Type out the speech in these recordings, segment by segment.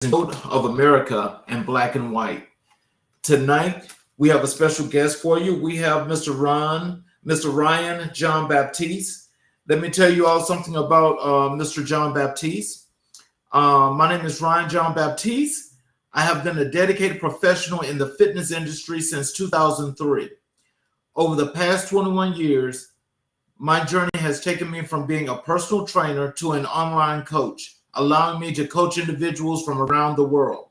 of America in black and white. Tonight, we have a special guest for you. We have Mr. Ryan John-Baptiste. Let me tell you all something about Mr. John-Baptiste. My name is Ryan John-Baptiste. I have been a dedicated professional in the fitness industry since 2003. Over the past 21 years, my journey has taken me from being a personal trainer to an online coach, allowing me to coach individuals from around the world.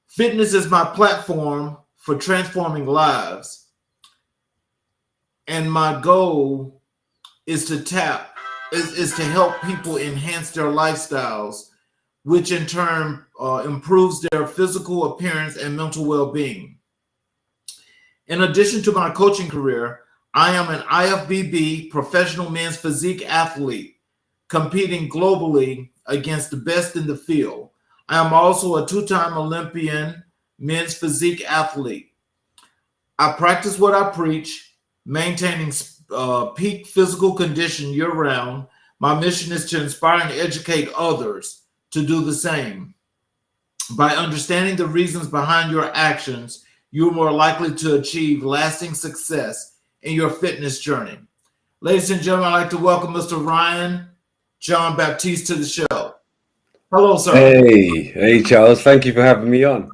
Fitness is my platform for transforming lives, and my goal is to help people enhance their lifestyles, which in turn improves their physical appearance and mental well-being. In addition to my coaching career, I am an IFBB professional men's physique athlete competing globally against the best in the field. I am also a two-time Olympian men's physique athlete. I practice what I preach, maintaining peak physical condition year-round. My mission is to inspire and educate others to do the same. By understanding the reasons behind your actions, you're more likely to achieve lasting success in your fitness journey. Ladies and gentlemen, I'd like to welcome Mr. Ryan John-Baptiste to the show. Hello, sir. Hey, Charles. Thank you for having me on.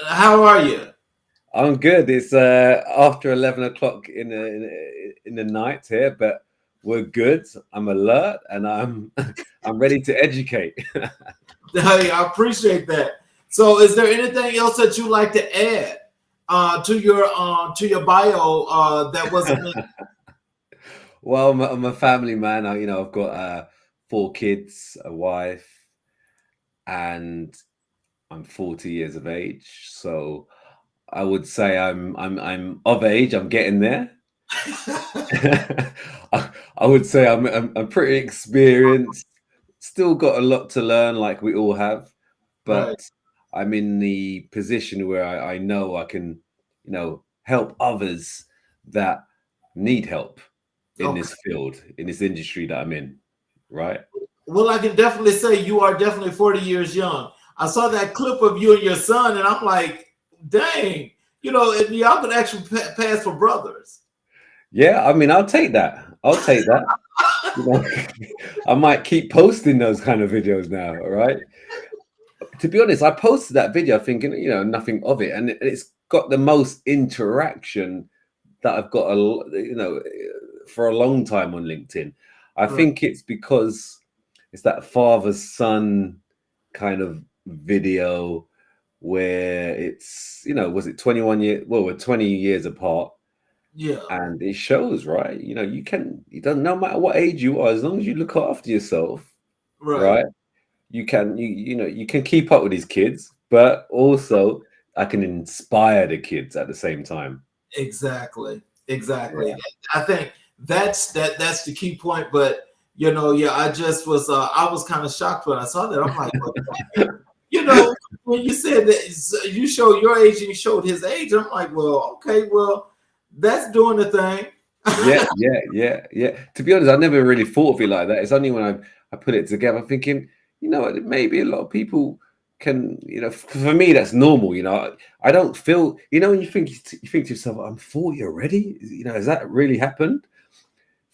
How are you? I'm good. It's after 11 o'clock in the night here, but we're good. I'm alert and I'm ready to educate. Hey, I appreciate that. So, is there anything else that you'd like to add to your bio that wasn't? Well, I'm a family man. I've got 4 kids, a wife, and I'm 40 years of age. So I would say I'm of age. I'm getting there. I would say I'm pretty experienced. Still got a lot to learn, like we all have, but Right. I'm in the position where I know I can, help others that need help in Okay. this field, in this industry that I'm in, right? Well, I can definitely say you are definitely 40 years young. I saw that clip of you and your son, and I'm like, dang, and y'all could actually pass for brothers. Yeah, I mean, I'll take that. I'll take that. You know, I might keep posting those kind of videos now, all right? To be honest, I posted that video thinking, nothing of it, and it's got the most interaction that I've got, for a long time on LinkedIn. I Right. think it's because it's that father-son kind of video where it's, was it 21 years? Well, we're 20 years apart, Yeah. and it shows, right? You don't, no matter what age you are, as long as you look after yourself, Right. right? You can keep up with these kids, but also I can inspire the kids at the same time. Exactly. Exactly. Yeah. I think that's the key point. But yeah, I was kind of shocked when I saw that. I'm like, well, when you said that you showed your age and you showed his age, I'm like, well, okay, well, that's doing the thing. Yeah. To be honest, I never really thought of it like that. It's only when I put it together, thinking, maybe a lot of people can, for me, that's normal. I don't feel, when you think to yourself, I'm 40 already. Has that really happened?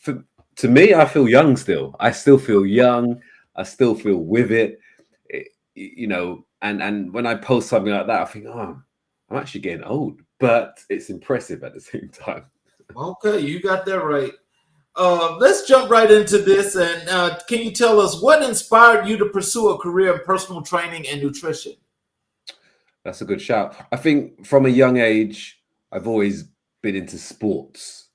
To me, I feel young still. I still feel young. I still feel with it. And when I post something like that, I think, oh, I'm actually getting old, but it's impressive at the same time. Okay, you got that right. Let's jump right into this. And can you tell us what inspired you to pursue a career in personal training and nutrition? That's a good shout. I think from a young age, I've always been into sports.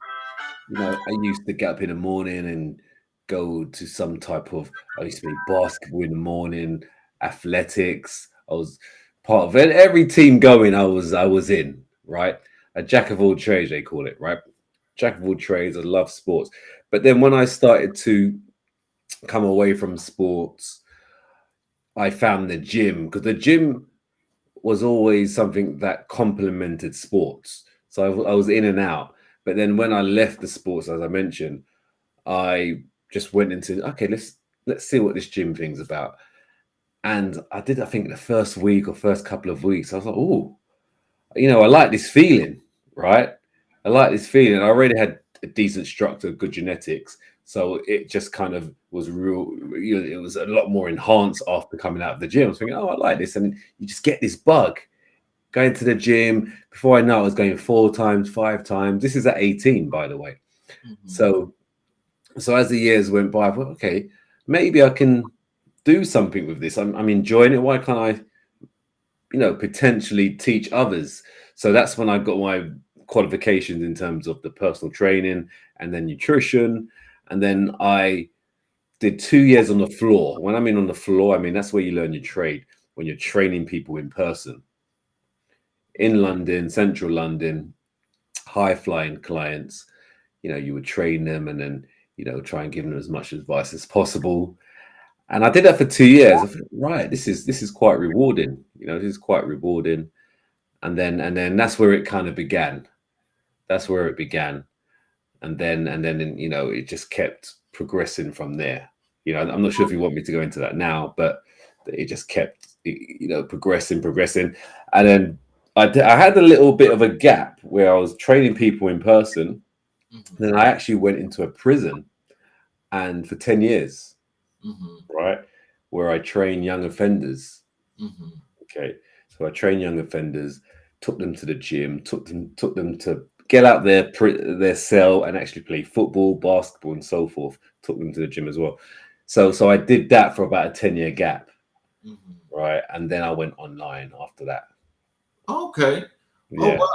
I used to get up in the morning and go to some type of, I used to play basketball in the morning, athletics. I was part of it. Every team going, I was in, right? A jack of all trades, they call it, right? Jack of all trades. I love sports. But then when I started to come away from sports, I found the gym, because the gym was always something that complemented sports. So I was in and out. But then when I left the sports, as I mentioned, I just went into, okay, let's see what this gym thing's about. And I think the first week or first couple of weeks, I was like, oh, I like this feeling, right? I like this feeling. I already had a decent structure, good genetics. So it just kind of was real, it was a lot more enhanced after coming out of the gym. I was thinking, oh, I like this. And you just get this bug going to the gym. Before I know, I was going 4 times, 5 times. This is at 18, by the way. Mm-hmm. So as the years went by, I thought, okay, maybe I can do something with this. I'm enjoying it. Why can't I, potentially teach others? So that's when I got my qualifications in terms of the personal training and then nutrition. And then I did 2 years on the floor. When I mean on the floor, I mean that's where you learn your trade, when you're training people in person. In London, central London, high flying clients, you would train them and then, try and give them as much advice as possible. And I did that for 2 years. I thought, right, this is quite rewarding. This is quite rewarding. And then that's where it kind of began. That's where it began. And then it just kept progressing from there. I'm not sure if you want me to go into that now, but it just kept, progressing. And then I had a little bit of a gap where I was training people in person. Mm-hmm. Then I actually went into a prison, and for 10 years, right, where I train young offenders. Okay, so I train young offenders, took them to the gym, took them to get out their cell and actually play football, basketball, and so forth. Took them to the gym as well. So I did that for about a 10-year gap, right, and then I went online after that. Okay. Yeah. Oh, wow.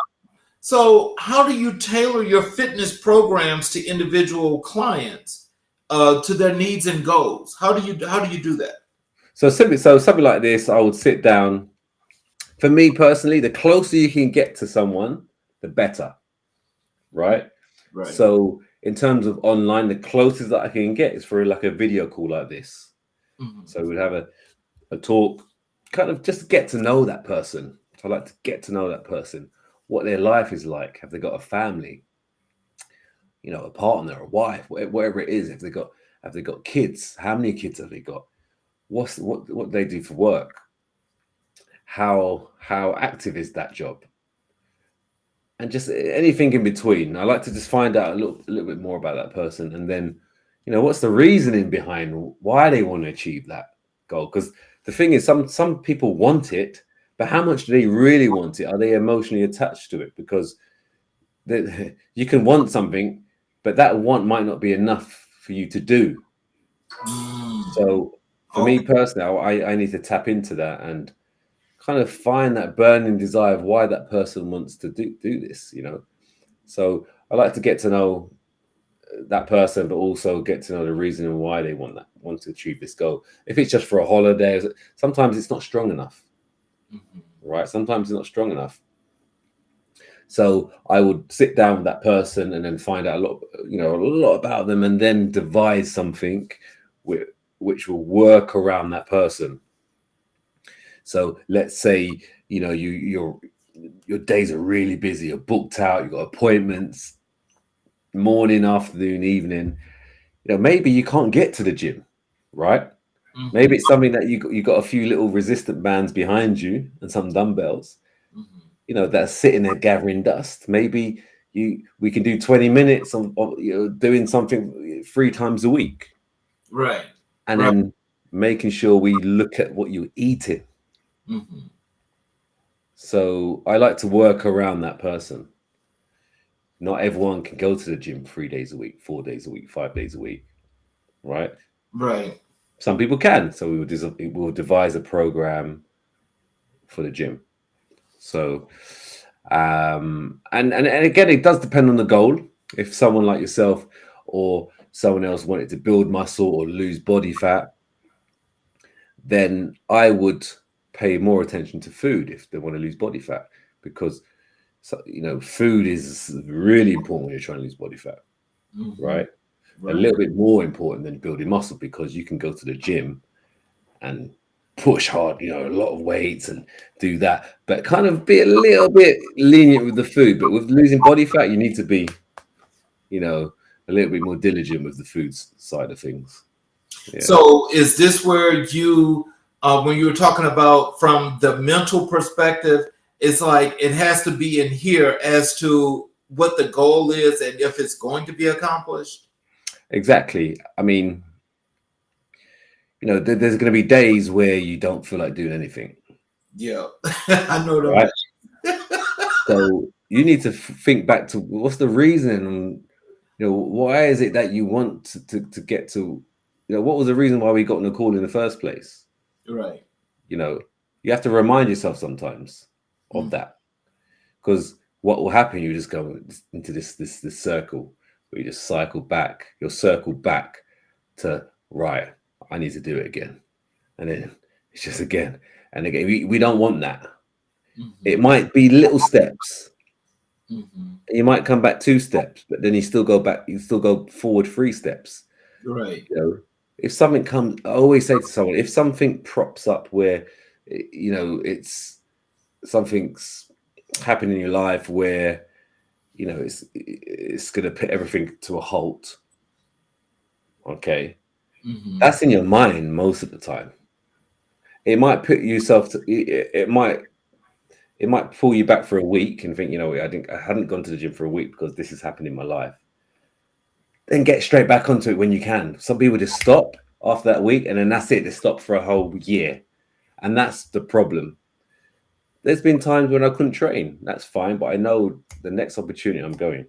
So how do you tailor your fitness programs to individual clients, to their needs and goals? How do you do that? So something like this, I would sit down. For me personally, the closer you can get to someone, the better, right? Right. So in terms of online, the closest that I can get is for like a video call like this. So we'd have a talk, kind of just get to know that person. So I like to get to know that person, what their life is like. Have they got a family? A partner, a wife, whatever it is. Have they got kids? How many kids have they got? What they do for work? How active is that job? And just anything in between. I like to just find out a little bit more about that person, and then, what's the reasoning behind why they want to achieve that goal? Because the thing is, some people want it, but how much do they really want it? Are they emotionally attached to it? Because you can want something, but that want might not be enough for you to do. So for me personally, I need to tap into that and kind of find that burning desire of why that person wants to do this, So I like to get to know that person, but also get to know the reason and why they want to achieve this goal. If it's just for a holiday, sometimes it's not strong enough, right? Sometimes it's not strong enough. So I would sit down with that person and then find out a lot about them, and then devise something which will work around that person. So let's say, your days are really busy, you're booked out, you've got appointments, morning, afternoon, evening. Maybe you can't get to the gym, right? Maybe it's something that you got a few little resistant bands behind you and some dumbbells, that's sitting there gathering dust. Maybe we can do 20 minutes of doing something 3 times a week, right? And then making sure we look at what you're eating. So I like to work around that person. Not everyone can go to the gym 3 days a week, 4 days a week, 5 days a week, right? Right. Some people can. So we'll devise a program for the gym. So, and again, it does depend on the goal. If someone like yourself or someone else wanted to build muscle or lose body fat, then I would pay more attention to food if they want to lose body fat, because food is really important when you're trying to lose body fat, right? A little bit more important than building muscle, because you can go to the gym and push hard, a lot of weights and do that, but kind of be a little bit lenient with the food. But with losing body fat, you need to be, a little bit more diligent with the food side of things. Yeah. So is this where you when you were talking about from the mental perspective, it's like it has to be in here as to what the goal is and if it's going to be accomplished. Exactly. I mean, there's going to be days where you don't feel like doing anything, Yeah, I know them. right? So you need to think back to what's the reason. Why is it that you want to get to? What was the reason why we got on the call in the first place? Right. You know, you have to remind yourself sometimes of Mm, that, because what will happen? You just go into this circle where you just cycle back. You'll circle back to, right, I need to do it again, and then it's just again and again. We don't want that. It mhm, might be little steps. mhm. You might come back 2 steps, but then you still go back. You still go forward 3 steps. Right. You know, if something comes, I always say to someone, if something props up where, it's something's happening in your life where, it's going to put everything to a halt. Okay, Mhm. that's in your mind most of the time. It might put yourself to. It might pull you back for a week and think, I hadn't gone to the gym for a week because this has happened in my life. Then get straight back onto it when you can. Some people just stop after that week and then that's it. They stop for a whole year. And that's the problem. There's been times when I couldn't train. That's fine. But I know the next opportunity I'm going.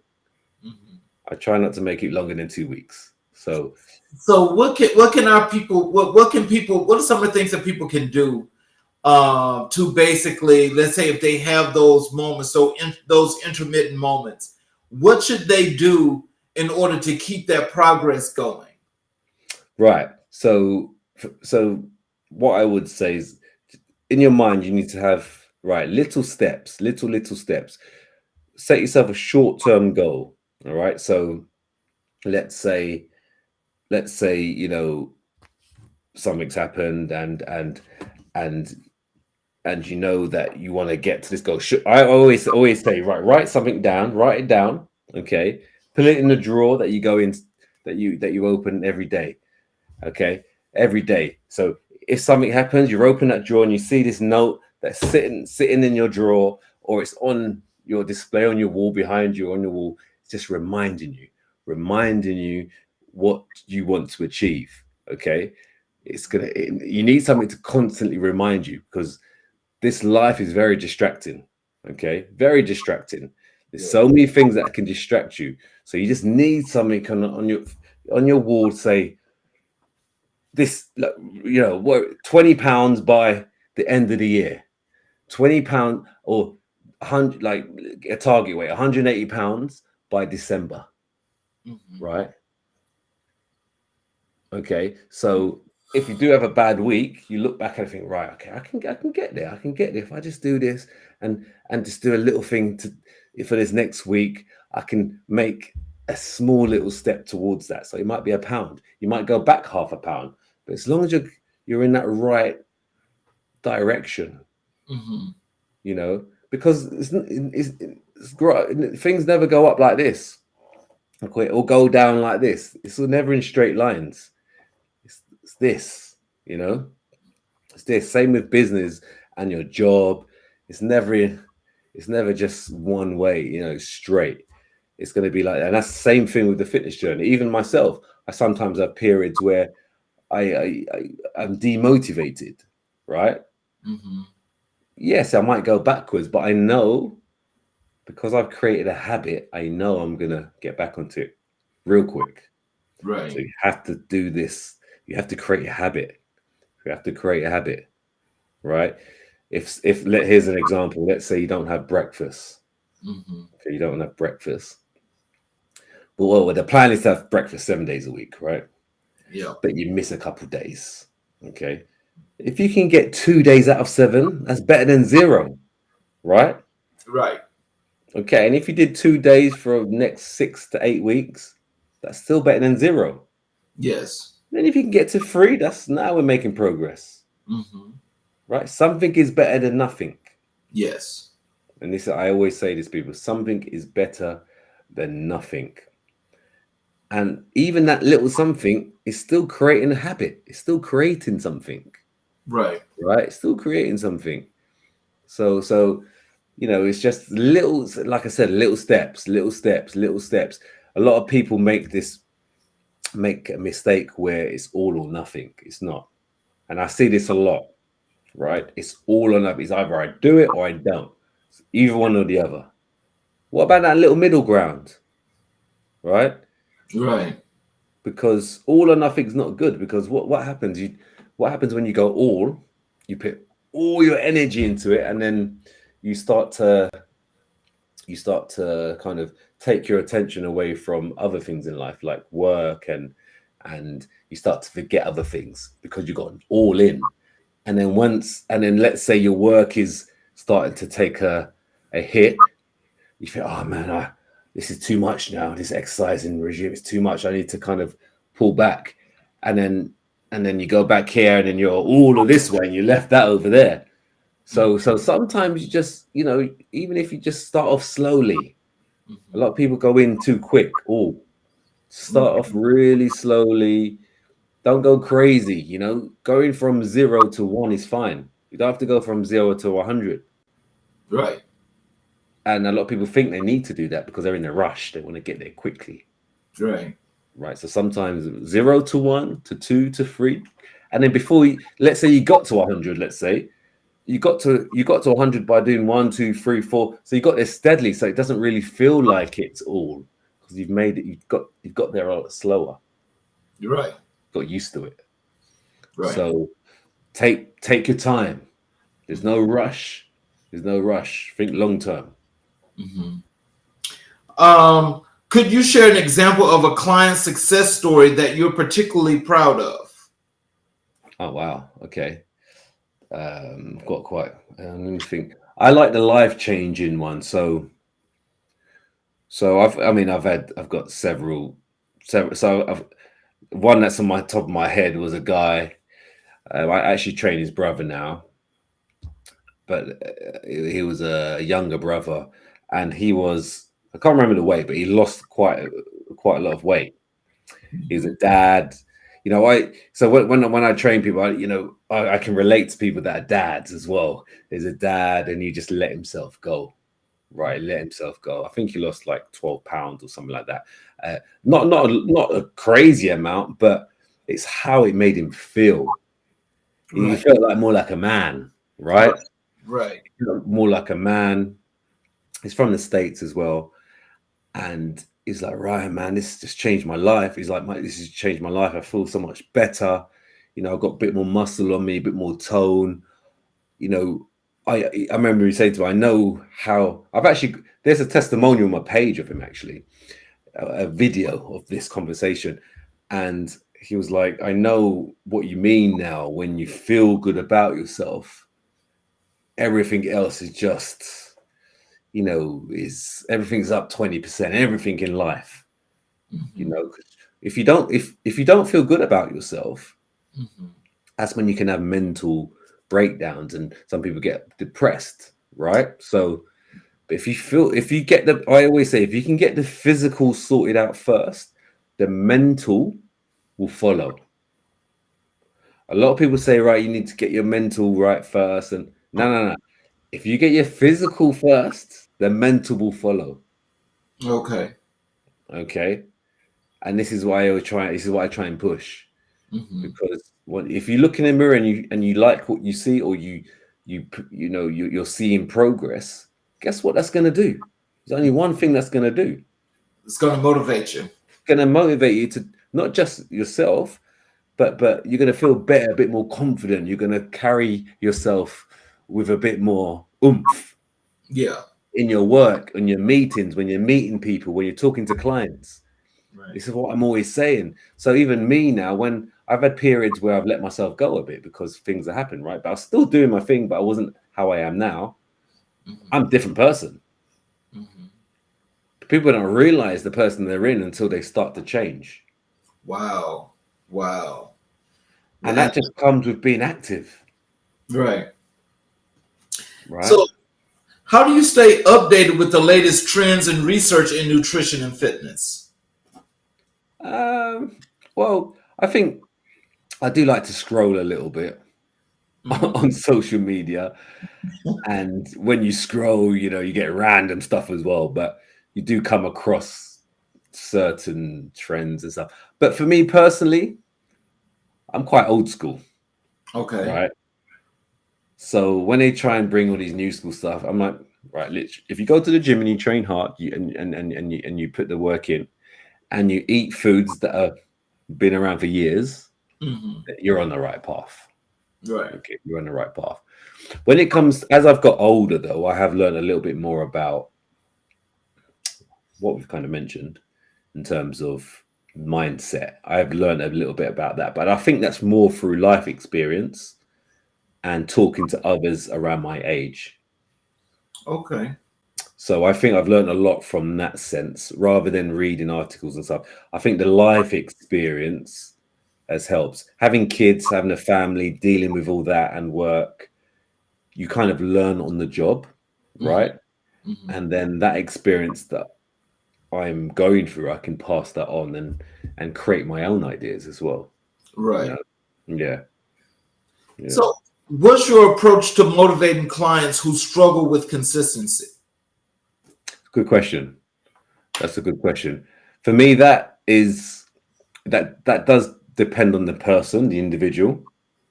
Mhm. I try not to make it longer than 2 weeks. So, So what can our people what can people what are some of the things that people can do to basically, let's say if they have those moments, those intermittent moments, what should they do in order to keep that progress going? right. So what I would say is, in your mind, you need to have, right, little steps, little steps. Set yourself a short-term goal. All right. So let's say, something's happened, and you know that you want to get to this goal. I always say, right, write something down, write it down. Okay. Put it in the drawer that you go in, that you open every day. Okay, every day. So if something happens, you open that drawer and you see this note that's sitting in your drawer, or it's on your display on your wall, behind you on your wall. It's just reminding you what you want to achieve. Okay, you need something to constantly remind you, because this life is very distracting. Okay, very distracting. There's Yeah. so many things that can distract you. So you just need something on your wall to say, this, what, £20 by the end of the year, £20, or 100, like a target weight, £180 by December, Mhm. right? Okay, so if you do have a bad week, you look back and think, right, okay, I can get there. I can get there if I just do this, and just do a little thing for this next week. I can make a small little step towards that. So it might be a pound. You might go back half a pound, but as long as you're in that right direction, Mhm. because things never go up like this, okay, or go down like this. It's never in straight lines. It's this, you know. It's this. Same with business and your job. It's never it's never just one way, straight. It's going to be like that. And that's the same thing with the fitness journey. Even myself, I sometimes have periods where I'm demotivated, right? Mhm. Yes, I might go backwards, but I know, because I've created a habit, I know I'm gonna get back onto it real quick. So Right. you have to do this. You have to create a habit. You have to create a habit, right? Here's an example. Let's say you don't have breakfast. Mhm. Okay, you don't have breakfast. Well, the plan is to have breakfast 7 days a week, right? Yeah. But you miss a couple days. Okay. If you can get 2 days out of 7, that's better than zero, right? Right. Okay, and if you did 2 days for the next 6 to 8 weeks, that's still better than zero. Yes. Then if you can get to 3, that's now we're making progress, Mhm. right? Something is better than nothing. Yes. And this, I always say this, people, something is better than nothing. And even that little something is still creating a habit. It's still creating something. Right. right? Still creating something. So it's just little, like I said, little steps, little steps, little steps. A lot of people make a mistake where it's all or nothing. It's not. And I see this a lot, right? It's all or nothing. It's either I do it or I don't. It's either one or the other. What about that little middle ground, right? Right. Because all or nothing's not good. Because what happens? What happens when you go all? You put all your energy into it, and then you start to kind of take your attention away from other things in life, like work, and you start to forget other things because you got all in. And then let's say your work is starting to take a hit. You feel, oh man, this is too much now. This exercising regime is too much. I need to kind of pull back. And then you go back here, and then you're all of this way, and you left that over there. So sometimes you just, even if you just start off slowly, a lot of people go in too quick. Oh, start off really slowly. Don't go crazy. Going from 0 to 1 is fine. You don't have to go from 0 to 100. Right. And a lot of people think they need to do that because they're in a rush. They want to get there quickly. Right. Right. So sometimes 0 to 1 to 2 to 3. And then let's say you got to 100, let's say you got to 100 by doing 1, 2, 3, 4. So you got there steadily. So it doesn't really feel like it's all, because you've made it. You've got there a lot slower. You're right. Got used to it. Right. So take your time. There's no rush. There's no rush. Think long term. Could you share an example of a client success story that you're particularly proud of? Oh wow. Okay. Got quite. Let me think. I like the life changing one. So I've got several. So one that's on my top of my head was a guy. I actually train his brother now, but he was a younger brother, and I can't remember the weight, but he lost quite a lot of weight. He's a dad. So when I train people, I can relate to people that are dads as well. There's a dad, and he just let himself go, right? Let himself go. I think he lost like 12 pounds or something like that. Not a crazy amount, but it's how it made him feel. He Right. felt like more like a man, right? Right. More like a man. He's from the States as well, and he's like, right, man, this just changed my life. He's like, this has changed my life. I feel so much better. I've got a bit more muscle on me, a bit more tone. I remember he saying to me, I know how there's a testimonial on my page of him, actually, a video of this conversation. And he was like, I know what you mean now. When you feel good about yourself, everything else is just, everything's up 20%, everything in life. If you don't feel good about yourself, that's when you can have mental breakdowns, and some people get depressed, right? So I always say, if you can get the physical sorted out first, the mental will follow. A lot of people say, right, you need to get your mental right first, and no. If you get your physical first, the mental will follow. Okay. And this is why I try and push. Because if you look in the mirror and you like what you see, or you're seeing progress, guess what that's going to do? There's only one thing that's going to do. It's going to motivate you. It's going to motivate you to not just yourself, but you're going to feel better, a bit more confident. You're going to carry yourself with a bit more oomph. Yeah. In your work, in your meetings, when you're meeting people, when you're talking to clients. Right. This is what I'm always saying. So even me now, when I've had periods where I've let myself go a bit because things have happened, right? But I was still doing my thing, but I wasn't how I am now. I'm a different person. People don't realize the person they're in until they start to change. Wow. And that just comes with being active. Right. So how do you stay updated with the latest trends and research in nutrition and fitness? Well, I think I do like to scroll a little bit. Mhm. on social media. And when you scroll, you get random stuff as well, but you do come across certain trends and stuff. But for me personally, I'm quite old school, Okay. right? So when they try and bring all these new school stuff, I'm like, right, literally, if you go to the gym and you train hard, and you put the work in, and you eat foods that have been around for years, Hmm. you're on the right path. Right. Okay, you're on the right path. When it comes, as I've got older, though, I have learned a little bit more about what we've kind of mentioned in terms of mindset. I've learned a little bit about that, but I think that's more through life experience and talking to others around my age. Okay. So I think I've learned a lot from that sense rather than reading articles and stuff. I think the life experience has helped. Having kids, having a family, dealing with all that and work, you kind of learn on the job, Hmm. right? Hmm. And then that experience that I'm going through, I can pass that on and create my own ideas as well. You Right. know, yeah, yeah. So, what's your approach to motivating clients who struggle with consistency? Good question. That's a good question. For me, that does depend on the person, the individual.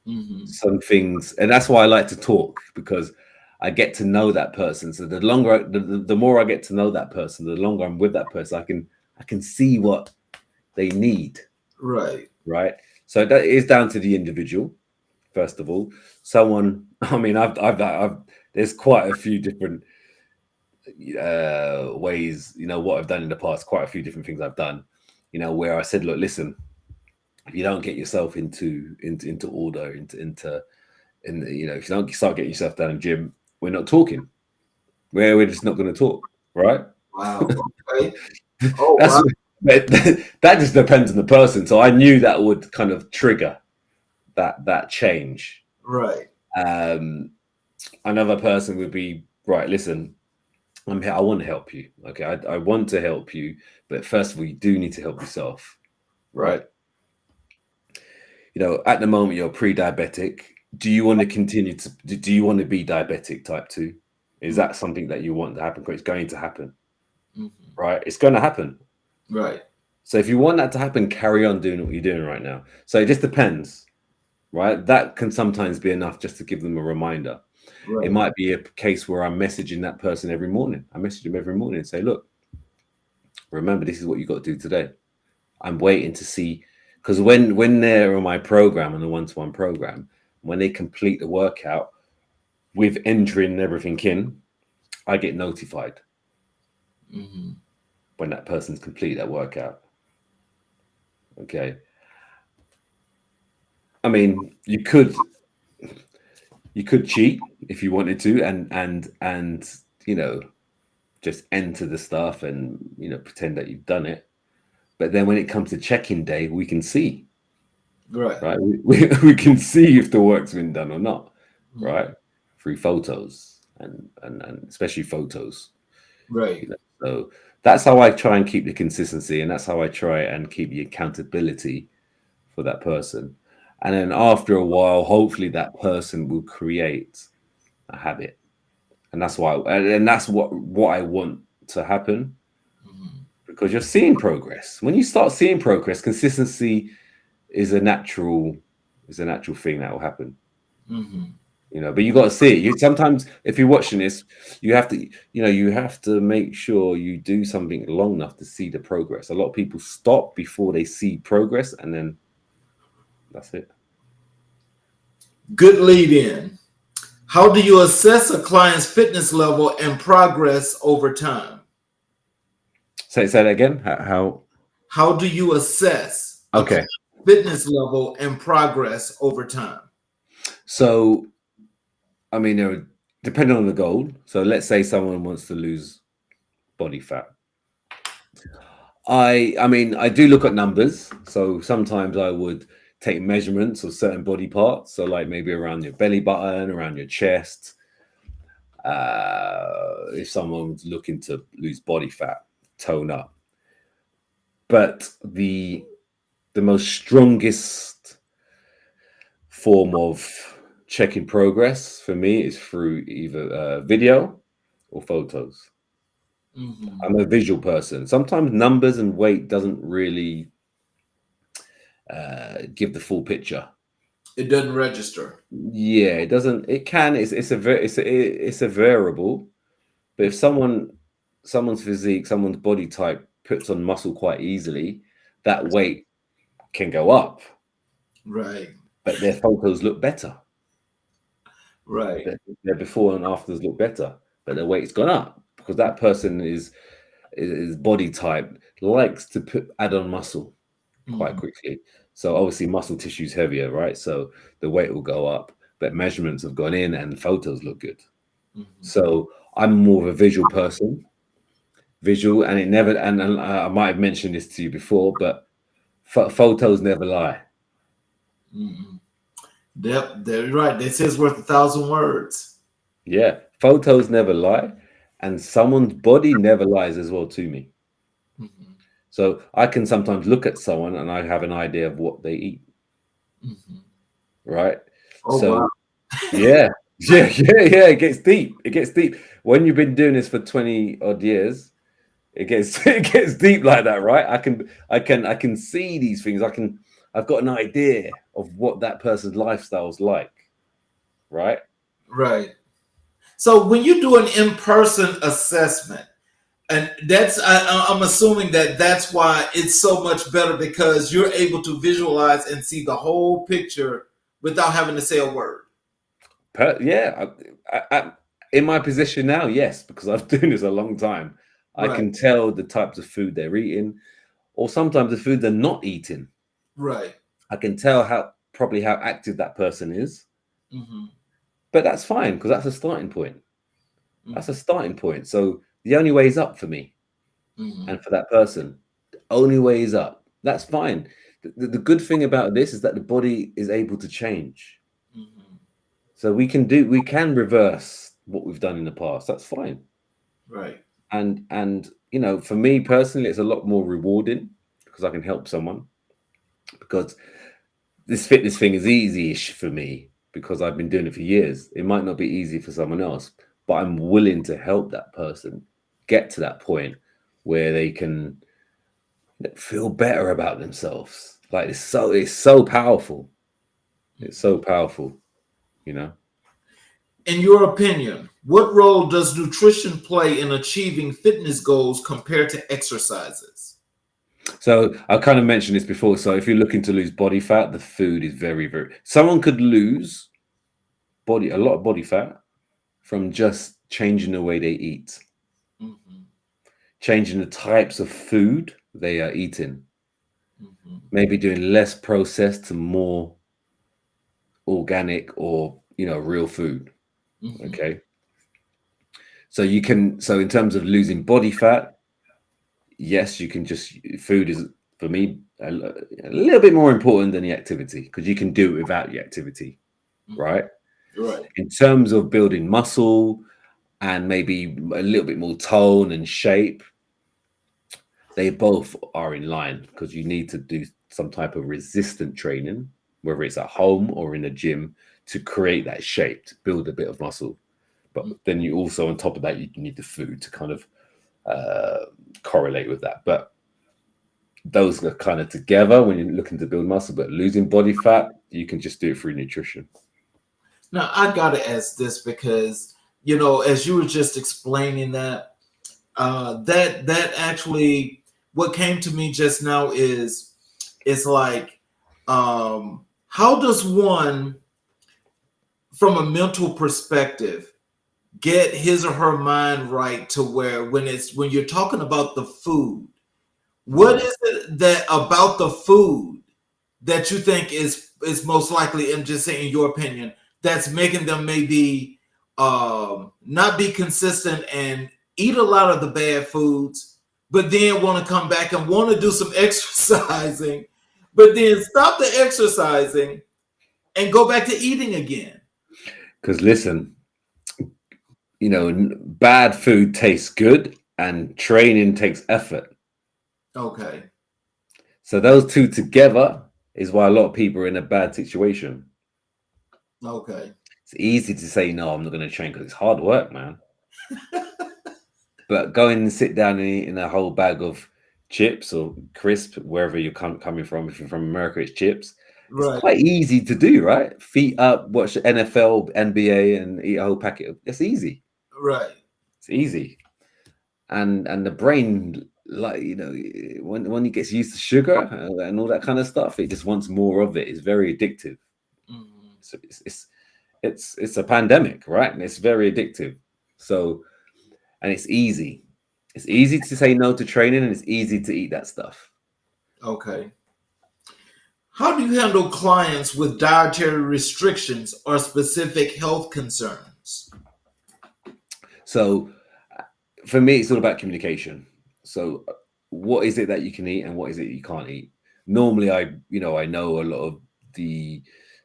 Hmm. Some things, and that's why I like to talk, because I get to know that person. So the longer, the more I get to know that person, the longer I'm with that person, I can see what they need, Right. right? So that is down to the individual. First of all, someone. I mean, I've there's quite a few different ways. What I've done in the past. Quite a few different things I've done. Where I said, look, listen, if you don't get yourself into order, if you don't start getting yourself down in the gym, we're not talking. We're just not going to talk, right? Wow. Okay. Oh, That's wow. that just depends on the person. So I knew that would kind of trigger that change. Right. Um, Another person would be, right, listen, I'm here. I want to help you. Okay, I want to help you, but first of all, you do need to help yourself, Right. right? At the moment you're pre-diabetic. Do you want to continue to? Do you want to be diabetic type 2? Is that something that you want to happen? Because it's going to happen, Hmm. right? It's going to happen. Right. So if you want that to happen, carry on doing what you're doing right now. So it just depends, right? That can sometimes be enough just to give them a reminder. It Right. might be a case where I'm messaging that person every morning. I message them every morning and say, look, remember, this is what you got to do today. I'm waiting to see, because when they're on my program, on the one-to-one program, when they complete the workout with entering everything in, I get notified Hmm. when that person's complete that workout. Okay. I mean, you could cheat if you wanted to, and just enter the stuff and pretend that you've done it. But then when it comes to check-in day, we can see, Right. right? We can see if the work's been done or not, Mhm. right? Through photos and especially photos. Right. So that's how I try and keep the consistency, and that's how I try and keep the accountability for that person. And then after a while, hopefully that person will create a habit, and that's why, and that's what I want to happen, Hmm. because you're seeing progress. When you start seeing progress, consistency is a natural thing that will happen. Hmm. But you got to see it. You sometimes, if you're watching this, you have to make sure you do something long enough to see the progress. A lot of people stop before they see progress, and then that's it. Good lead in. How do you assess a client's fitness level and progress over time? Say that again. How? How do you assess a Okay. client's fitness level and progress over time? So, I mean, depending on the goal. So, let's say someone wants to lose body fat. I mean, I do look at numbers. So sometimes I would take measurements of certain body parts. So like maybe around your belly button, around your chest. If someone's looking to lose body fat, tone up. But the most strongest form of checking progress for me is through either video or photos. Hmm. I'm a visual person. Sometimes numbers and weight doesn't really give the full picture. It doesn't register. Yeah, it doesn't. It can. It's a variable. But if someone's physique, someone's body type puts on muscle quite easily, that weight can go up, Right. but their photos look better. Right. Their before and afters look better, but their weight's gone up because that person is body type likes to add on muscle quite Hmm. quickly. So obviously muscle tissue is heavier, right? So the weight will go up, but measurements have gone in and photos look good. Hmm. So I'm more of a visual person, visual, and it never. And I might have mentioned this to you before, but photos never lie. Hmm. Yep, they're right. They say it's worth 1,000 words. Yeah, photos never lie, and someone's body never lies as well to me. Hmm. So I can sometimes look at someone and I have an idea of what they eat, Hmm. right? Oh wow. So yeah, yeah. It gets deep. It gets deep when you've been doing this for 20 odd years. It gets it gets deep like that, right? I can see these things. I've got an idea of what that person's lifestyle's like, right? Right. So when you do an in-person assessment, and I'm assuming that that's why it's so much better because you're able to visualize and see the whole picture without having to say a word. Yeah, in my position now, yes, because I've doing this a long time. I Right. can tell the types of food they're eating, or sometimes the food they're not eating. Right. I can tell probably how active that person is, Hmm. but that's fine because that's a starting point. That's a Hmm. starting point. So the only way is up for me Hmm. and for that person. The only way is up. That's fine. The good thing about this is that the body is able to change. Hmm. So we can reverse what we've done in the past. That's fine. Right. And for me personally, it's a lot more rewarding because I can help someone. Because this fitness thing is easy-ish for me because I've been doing it for years. It might not be easy for someone else, but I'm willing to help that person get to that point where they can feel better about themselves. Like it's so powerful. It's so powerful, you know. In your opinion, what role does nutrition play in achieving fitness goals compared to exercises? So I kind of mentioned this before. So if you're looking to lose body fat, the food is very, very. Someone could lose a lot of body fat from just changing the way they eat, Hmm. changing the types of food they are eating, Hmm. maybe doing less processed to more organic or real food. Hmm. Okay, so in terms of losing body fat, yes, you can just food is for me a little bit more important than the activity because you can do it without the activity, Hmm. right? Right. In terms of building muscle and maybe a little bit more tone and shape, they both are in line because you need to do some type of resistant training, whether it's at home or in a gym, to create that shape, to build a bit of muscle. But then you also, on top of that, you need the food to kind of correlate with that. But those are kind of together when you're looking to build muscle. But losing body fat, you can just do it through nutrition. Now I gotta ask this because as you were just explaining that, that actually what came to me just now is it's like how does one from a mental perspective get his or her mind right to where when you're talking about the food, what Mm. is it that about the food that you think is most likely, and just saying your opinion, that's making them maybe not be consistent and eat a lot of the bad foods, but then want to come back and want to do some exercising, but then stop the exercising and go back to eating again? Because listen, bad food tastes good and training takes effort. Okay. So those two together is why a lot of people are in a bad situation. Okay. It's easy to say no, I'm not going to train because it's hard work, man. But going and sit down and eating a whole bag of chips or crisp, wherever you're coming from, if you're from America, it's chips. It's Right. quite easy to do, right? Feet up, watch the NFL, NBA, and eat a whole packet. It's easy. Right. It's easy. And the brain, like, when it gets used to sugar and all that kind of stuff, it just wants more of it. It's very addictive. Mm-hmm. So it's a pandemic, right? And it's very addictive. So, and it's easy. It's easy to say no to training, and it's easy to eat that stuff. Okay. How do you handle clients with dietary restrictions or specific health concerns? So, for me, it's all about communication. So, what is it that you can eat, and what is it you can't eat? Normally, I know a lot of the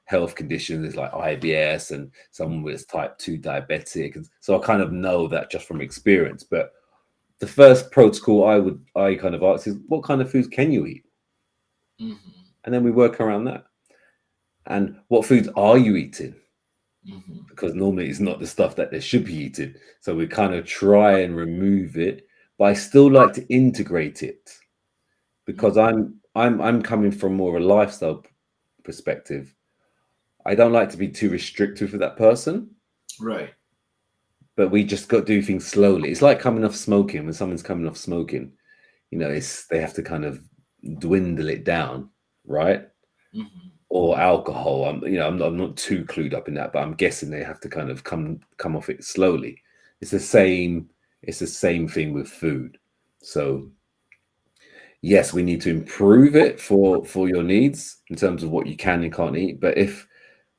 health conditions like IBS, and someone with type 2 diabetic, and so I kind of know that just from experience. But the first protocol I kind of ask is, what kind of foods can you eat? Mm-hmm. And then we work around that. And what foods are you eating? Mm-hmm. Because normally it's not the stuff that they should be eating. So we kind of try and remove it, but I still like to integrate it because I'm coming from more of a lifestyle perspective. I don't like to be too restrictive for that person, Right. but we just got to do things slowly. It's like coming off smoking. When someone's coming off smoking, they have to kind of dwindle it down, right? Mm-hmm. Or alcohol. I'm not too clued up in that, but I'm guessing they have to kind of come off it slowly. It's the same. It's the same thing with food. So yes, we need to improve it for your needs in terms of what you can and can't eat. But if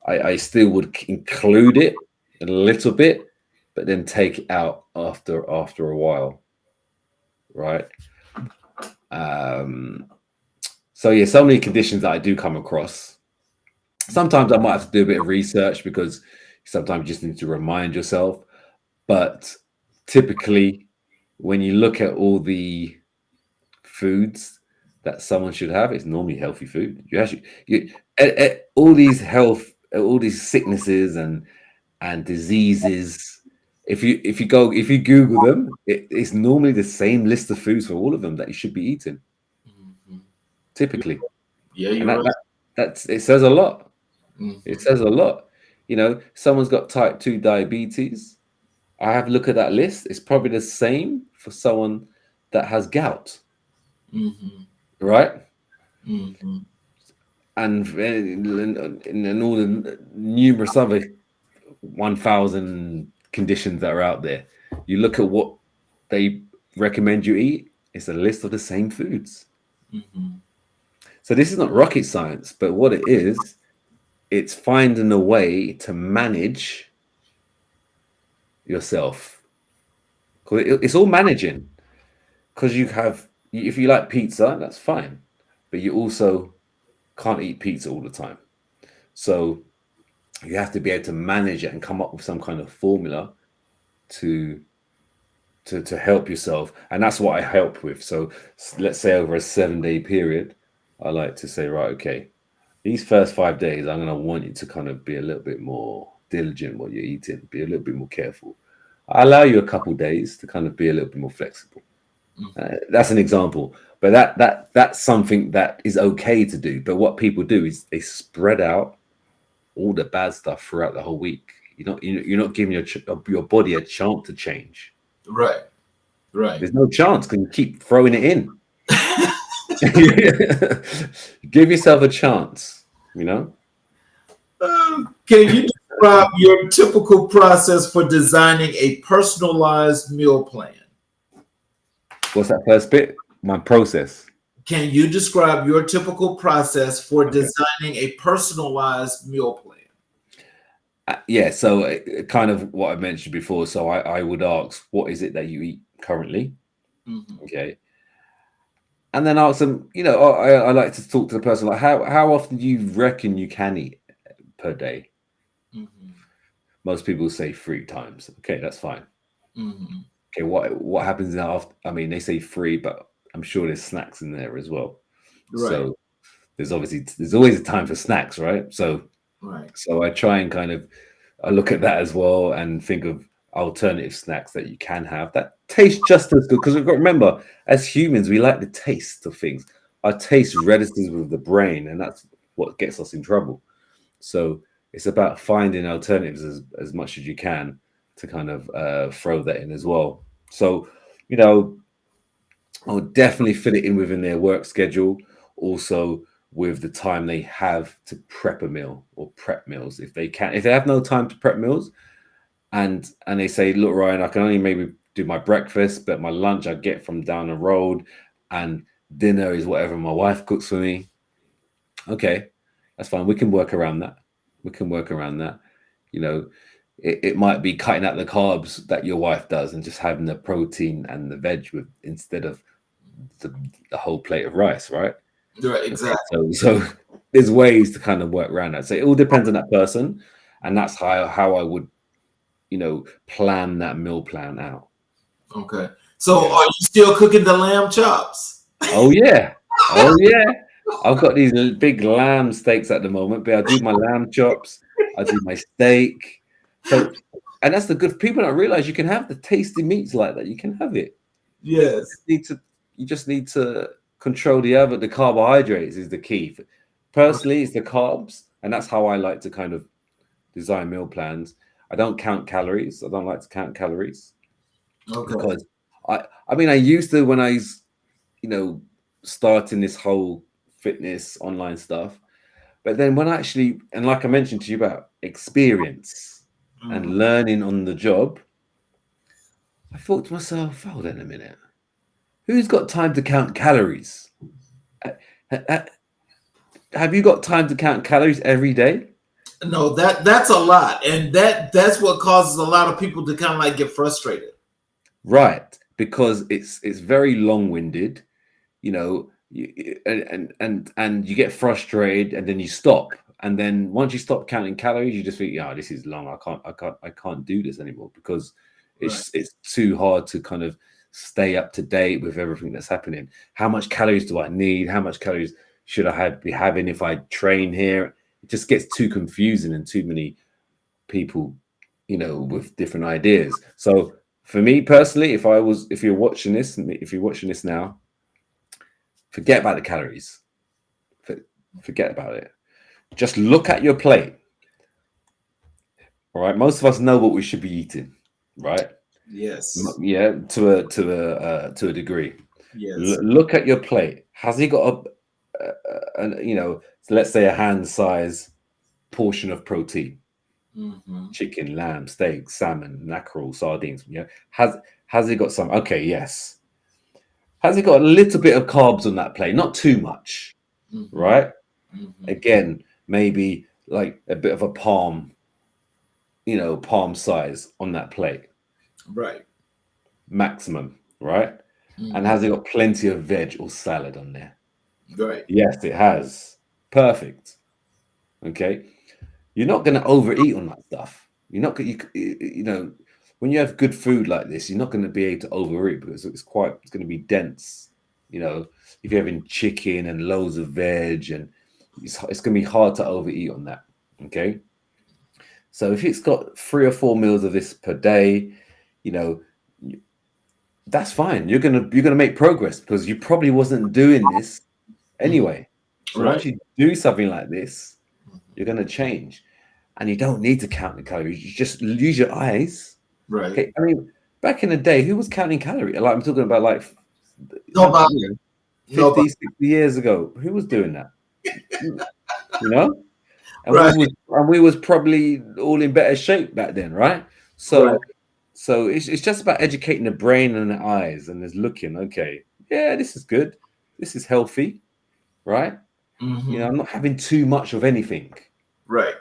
I still would include it a little bit, but then take it out after a while, right? So yeah, so many conditions that I do come across. Sometimes I might have to do a bit of research because sometimes you just need to remind yourself. But typically, when you look at all the foods that someone should have, it's normally healthy food. All these all these sicknesses and diseases. If you Google them, it's normally the same list of foods for all of them that you should be eating. Mm-hmm. Typically, Yeah, and you're right. that's it says a lot. It Mm-hmm. says a lot. Someone's got type 2 diabetes. I have a look at that list. It's probably the same for someone that has gout, Mm-hmm. right? Mm-hmm. And all the numerous other 1,000 conditions that are out there. You look at what they recommend you eat, it's a list of the same foods. Mm-hmm. So this is not rocket science, but what it is, it's finding a way to manage yourself. Because it's all managing. Because if you like pizza, that's fine. But you also can't eat pizza all the time. So you have to be able to manage it and come up with some kind of formula to help yourself. And that's what I help with. So let's say over a 7-day period, I like to say, right, okay, these first 5 days, I'm going to want you to kind of be a little bit more diligent what you're eating, be a little bit more careful. I allow you a couple of days to kind of be a little bit more flexible. That's an example, but that's something that is okay to do. But what people do is they spread out all the bad stuff throughout the whole week. You're not giving your body a chance to change. Right. Right. There's no chance because you keep throwing it in. Give yourself a chance. Can you describe your typical process for designing a personalized meal plan? What's that first bit? My process. Can you describe your typical process for Okay. designing a personalized meal plan? Yeah, so kind of what I mentioned before. So I would ask, what is it that you eat currently? Mm-hmm. Okay. And then ask them, I like to talk to the person like, how often do you reckon you can eat per day? Mm-hmm. Most people say 3 times. Okay, that's fine. Mm-hmm. Okay, what happens after? I mean, they say 3, but I'm sure there's snacks in there as well. Right. So there's always a time for snacks, right? So Right. I try and kind of I look at that as well and think of alternative snacks that you can have that taste just as good. Because we've got to remember, as humans, we like the taste of things. Our taste registers with the brain, and that's what gets us in trouble. So it's about finding alternatives as much as you can to kind of throw that in as well. So, you know, I'll definitely fit it in within their work schedule. Also, with the time they have to prep a meal or prep meals, if they can, if they have no time to prep meals, and they say, look, Ryan, I can only maybe do my breakfast, but my lunch I get from down the road, and dinner is whatever my wife cooks for me. Okay, that's fine. We can work around that. We can work around that. You know, it might be cutting out the carbs that your wife does and just having the protein and the veg with instead of the whole plate of rice, right? Right, Okay, exactly. so there's ways to kind of work around that. So it all depends on that person, and that's how I would, plan that meal plan out. Okay. So Yeah. are you still cooking the lamb chops? Oh yeah. Oh yeah. I've got these big lamb steaks at the moment, but I do my lamb chops. I do my steak. So, and that's the good. People don't realize you can have the tasty meats like that. You can have it. Yes. Need to. You just need to control the carbohydrates is the key. Personally, it's the carbs, and that's how I like to kind of design meal plans. I don't count calories. I don't like to count calories Okay. because I mean I used to when I was starting this whole fitness online stuff. But then when I actually, and like I mentioned to you about experience Mhm. and learning on the job, I thought to myself, hold on a minute, who's got time to count calories? Uh, uh, Have you got time to count calories every day? No, that's a lot, and that's what causes a lot of people to kind of like get frustrated. Right, because it's very long-winded, and you get frustrated, and then you stop, and then once you stop counting calories, you just think, yeah, this is long. I can't do this anymore because Right. it's too hard to kind of stay up to date with everything that's happening. How much calories do I need? How much calories should be having if I train here? It just gets too confusing and too many people, with different ideas. So for me personally, if you're watching this now, forget about the calories. Forget about it. Just look at your plate. All right. Most of us know what we should be eating, right? Yes. Yeah, to a degree. Yes. Look at your plate. Has he got let's say a hand size portion of protein? Hmm. Chicken, lamb, steak, salmon, mackerel, sardines. Yeah. Has he got some? Okay, yes. Has he got a little bit of carbs on that plate? Not too much, Hmm. right? Hmm. Again, maybe like a bit of a palm size on that plate, Right. maximum, right? And Hmm. has it got plenty of veg or salad on there? Right. Yes, it has. Perfect. Okay. You're not going to overeat on that stuff. You're not going when you have good food like this, you're not going to be able to overeat because it's going to be dense. If you're having chicken and loads of veg, and it's going to be hard to overeat on that. Okay. So if it's got 3 or 4 meals of this per day, you know, that's fine. You're gonna make progress because you probably wasn't doing this Hmm. anyway. So Right. once you do something like this, you're gonna change, and you don't need to count the calories. You just use your eyes. Right. Okay, I mean, back in the day, who was counting calories? Like I'm talking about, like Nobody. 50, Nobody. 60 years ago. Who was doing that? You know, and we Right. was probably all in better shape back then, right? Right. So it's just about educating the brain and the eyes, and there's looking, okay, yeah, this is good, this is healthy, right? Hmm. I'm not having too much of anything, Right.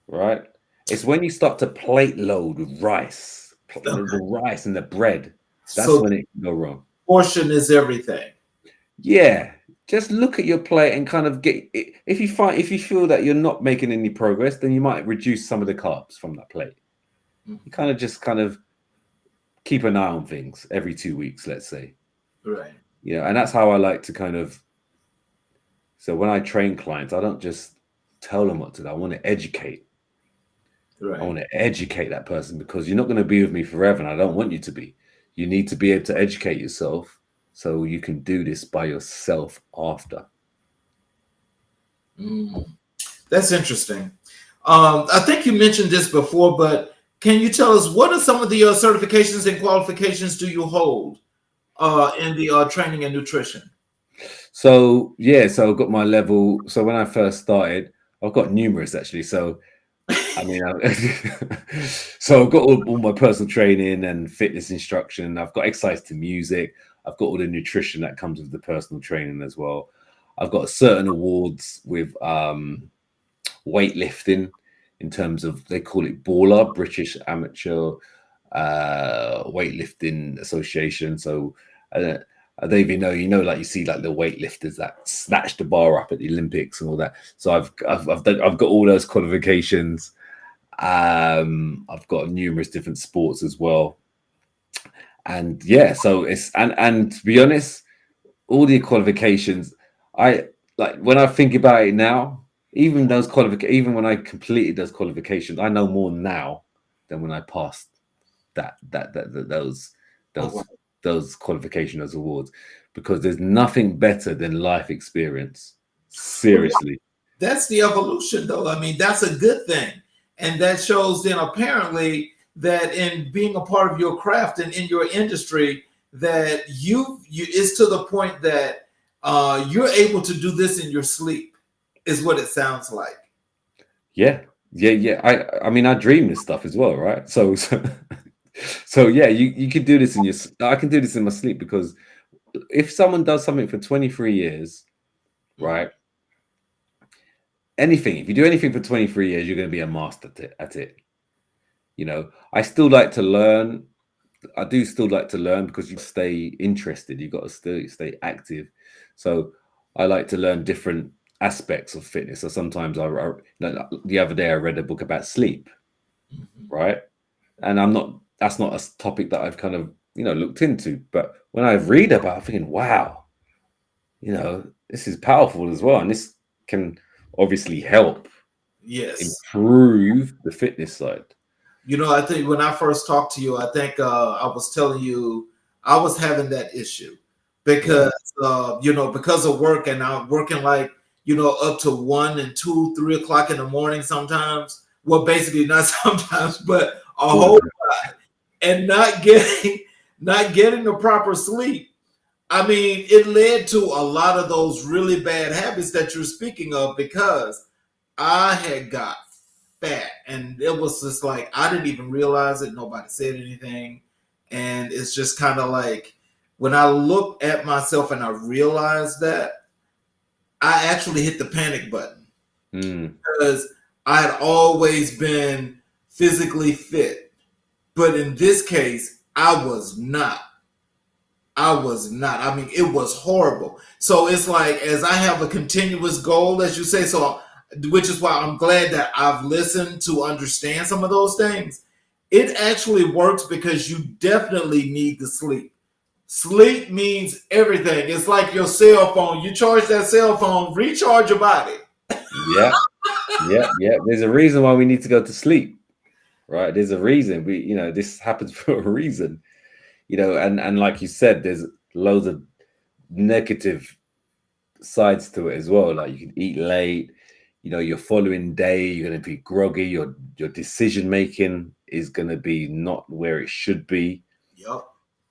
right? It's when you start to plate load with rice, the rice and the bread, that's So when it can go wrong. portion is everything. Yeah, just look at your plate and kind of get it. If you feel that you're not making any progress, then you might reduce some of the carbs from that plate. You Mhm. kind of keep an eye on things every 2 weeks, let's say. Right. And that's how I like to kind of. So when I train clients, I don't just tell them what to do. I want to educate. I Right. want to educate that person because you're not going to be with me forever, and I don't want you to be. You need to be able to educate yourself so you can do this by yourself after. Mm. That's interesting. I think you mentioned this before, but can you tell us what are some of the certifications and qualifications do you hold in the training and nutrition? So yeah, so I've got my level. So when I first started, I've got numerous actually. So I mean, so I've got all my personal training and fitness instruction. I've got exercise to music. I've got all the nutrition that comes with the personal training as well. I've got certain awards with weightlifting in terms of they call it BALA, British Amateur Weightlifting Association. So I don't even know, like you see like the weightlifters that snatch the bar up at the Olympics and all that. So I've got all those qualifications. I've got numerous different sports as well. And yeah, so it's and to be honest, all the qualifications, I like when I think about it now, even those qualifications, even when I completed those qualifications, I know more now than when I passed those Oh, wow. those those qualification, those awards, because there's nothing better than life experience. Well, yeah, Seriously. that's the evolution, though. I mean, that's a good thing. And that shows then apparently that in being a part of your craft and in your industry, that you it's to the point that you're able to do this in your sleep, is what it sounds like. Yeah, yeah. I mean, I dream this stuff as well, right? So yeah, you could do this in your. I can do this in my sleep because if someone does something for 23 years, Mhm. right? Anything, if you do anything for 23 years, you're going to be a master at it. I still like to learn. I do still like to learn because you stay interested. You've got to still stay active. So I like to learn different aspects of fitness. So sometimes the other day I read a book about sleep, Mhm. right? And that's not a topic that I've kind of, looked into. But when I read about it, I'm thinking, wow, this is powerful as well. And this can obviously help Yes. improve the fitness side. I think when I first talked to you, I think I was telling you I was having that issue because Right. because of work, and I'm working like up to 1 and 2, 3 o'clock in the morning sometimes. Well, basically not sometimes, but a All the whole time. and not getting the proper sleep. I mean, it led to a lot of those really bad habits that you're speaking of because I had got fat, and it was just like I didn't even realize it. Nobody said anything, and it's just kind of like when I look at myself and I realized that I actually hit the panic button Mm, because I had always been physically fit, but in this case, I was not. I was not. I mean, it was horrible. So it's like, as I have a continuous goal, as you say, so which is why I'm glad that I've listened to understand some of those things. It actually works because you definitely need the sleep. Sleep means everything. It's like your cell phone. You charge that cell phone, recharge your body. yeah, yeah. There's a reason why we need to go to sleep, right? There's a reason this happens for a reason, and like you said, there's loads of negative sides to it as well. Like you can eat late, your following day you're going to be groggy. Your decision making is going to be not where it should be, Yep.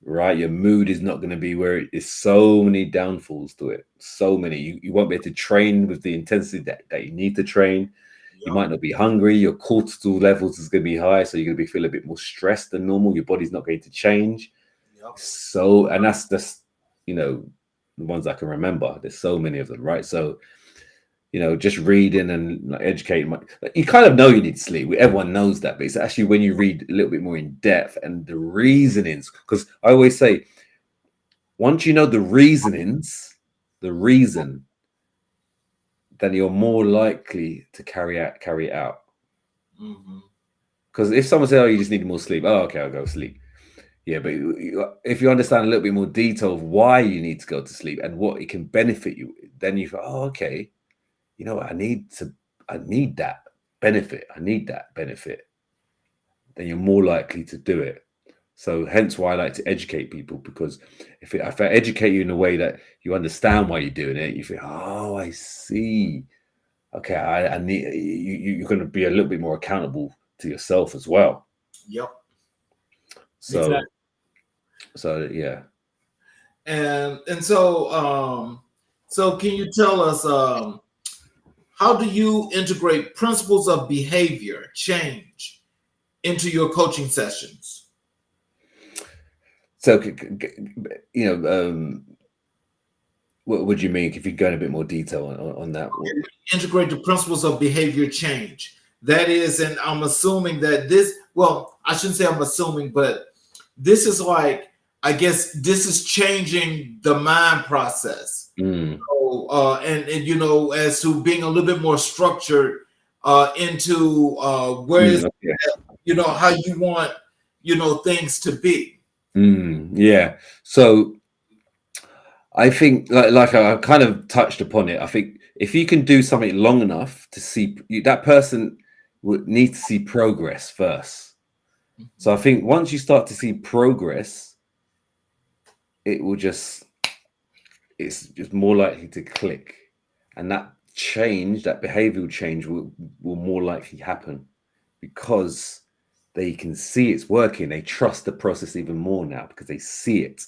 right? Your mood is not going to be where it is. So many downfalls to it. So many. You won't be able to train with the intensity that you need to train. You Yep. might not be hungry. Your cortisol levels is going to be high, so you're going to be feeling a bit more stressed than normal. Your body's not going to change. Yep. So, and that's just the ones I can remember. There's so many of them, right? So, just reading and like educating. Like, you kind of know you need sleep. Everyone knows that, but it's actually when you read a little bit more in depth and the reasonings. Because I always say, once you know the reasonings, the reason, then you're more likely to carry it out. Hmm. Because if someone says, "Oh, you just need more sleep," oh, okay, I'll go sleep. Yeah, but if you understand a little bit more detail of why you need to go to sleep and what it can benefit you, then you go, "Oh, okay, I need that benefit. I need that benefit." then you're more likely to do it. So hence why I like to educate people, because if I educate you in a way that you understand why you're doing it, you think, oh, I see. Okay, I need you're going to be a little bit more accountable to yourself as well. Yep. So Exactly. yeah. And so can you tell us how do you integrate principles of behavior change into your coaching sessions? So what would you mean if you go in a bit more detail on that? Integrate the principles of behavior change. That is, and I'm assuming that this, well, I shouldn't say I'm assuming, but this is like, I guess this is changing the mind process. Mm. So, and you know, as to being a little bit more structured into where is, Okay. you know, how you want, you know, things to be. Yeah. So I think, like I kind of touched upon it. I think if you can do something long enough to see that person would need to see progress first. So I think once you start to see progress, it will it's just more likely to click, and that change, that behavioral change, will more likely happen because they can see it's working. They trust the process even more now because they see it.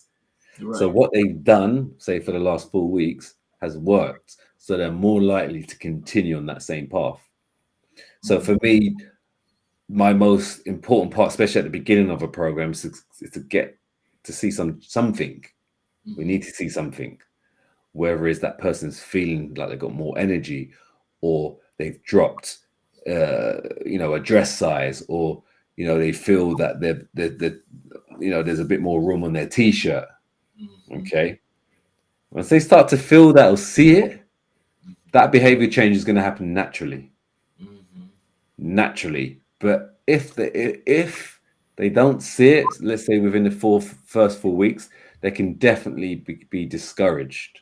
So Right. what they've done, say for the last 4 weeks, has worked. So they're more likely to continue on that same path. So for me, my most important part, especially at the beginning of a program, is to get to see something. We need to see something. Whether it's that person's feeling like they've got more energy, or they've dropped, a dress size, or they feel that there's a bit more room on their t-shirt. Okay. Once they start to feel that or see it, that behavior change is going to happen naturally. Naturally. But if they don't see it, let's say within the first 4 weeks, they can definitely be discouraged.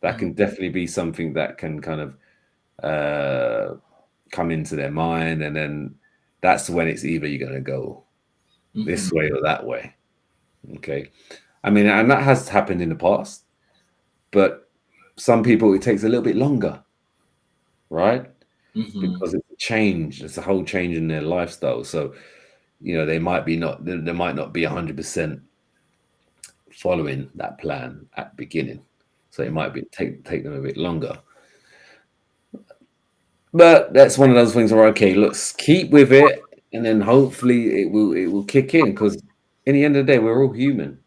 That can definitely be something that can kind of come into their mind, and then that's when it's either you're going to go this way or that way. Okay. I mean, and that has happened in the past, but some people it takes a little bit longer, right? Because it's a change. It's a whole change in their lifestyle. So, they might not be 100% following that plan at the beginning. So it might take them a bit longer. But that's one of those things where, okay, let's keep with it, and then hopefully it will kick in, because in the end of the day, we're all human.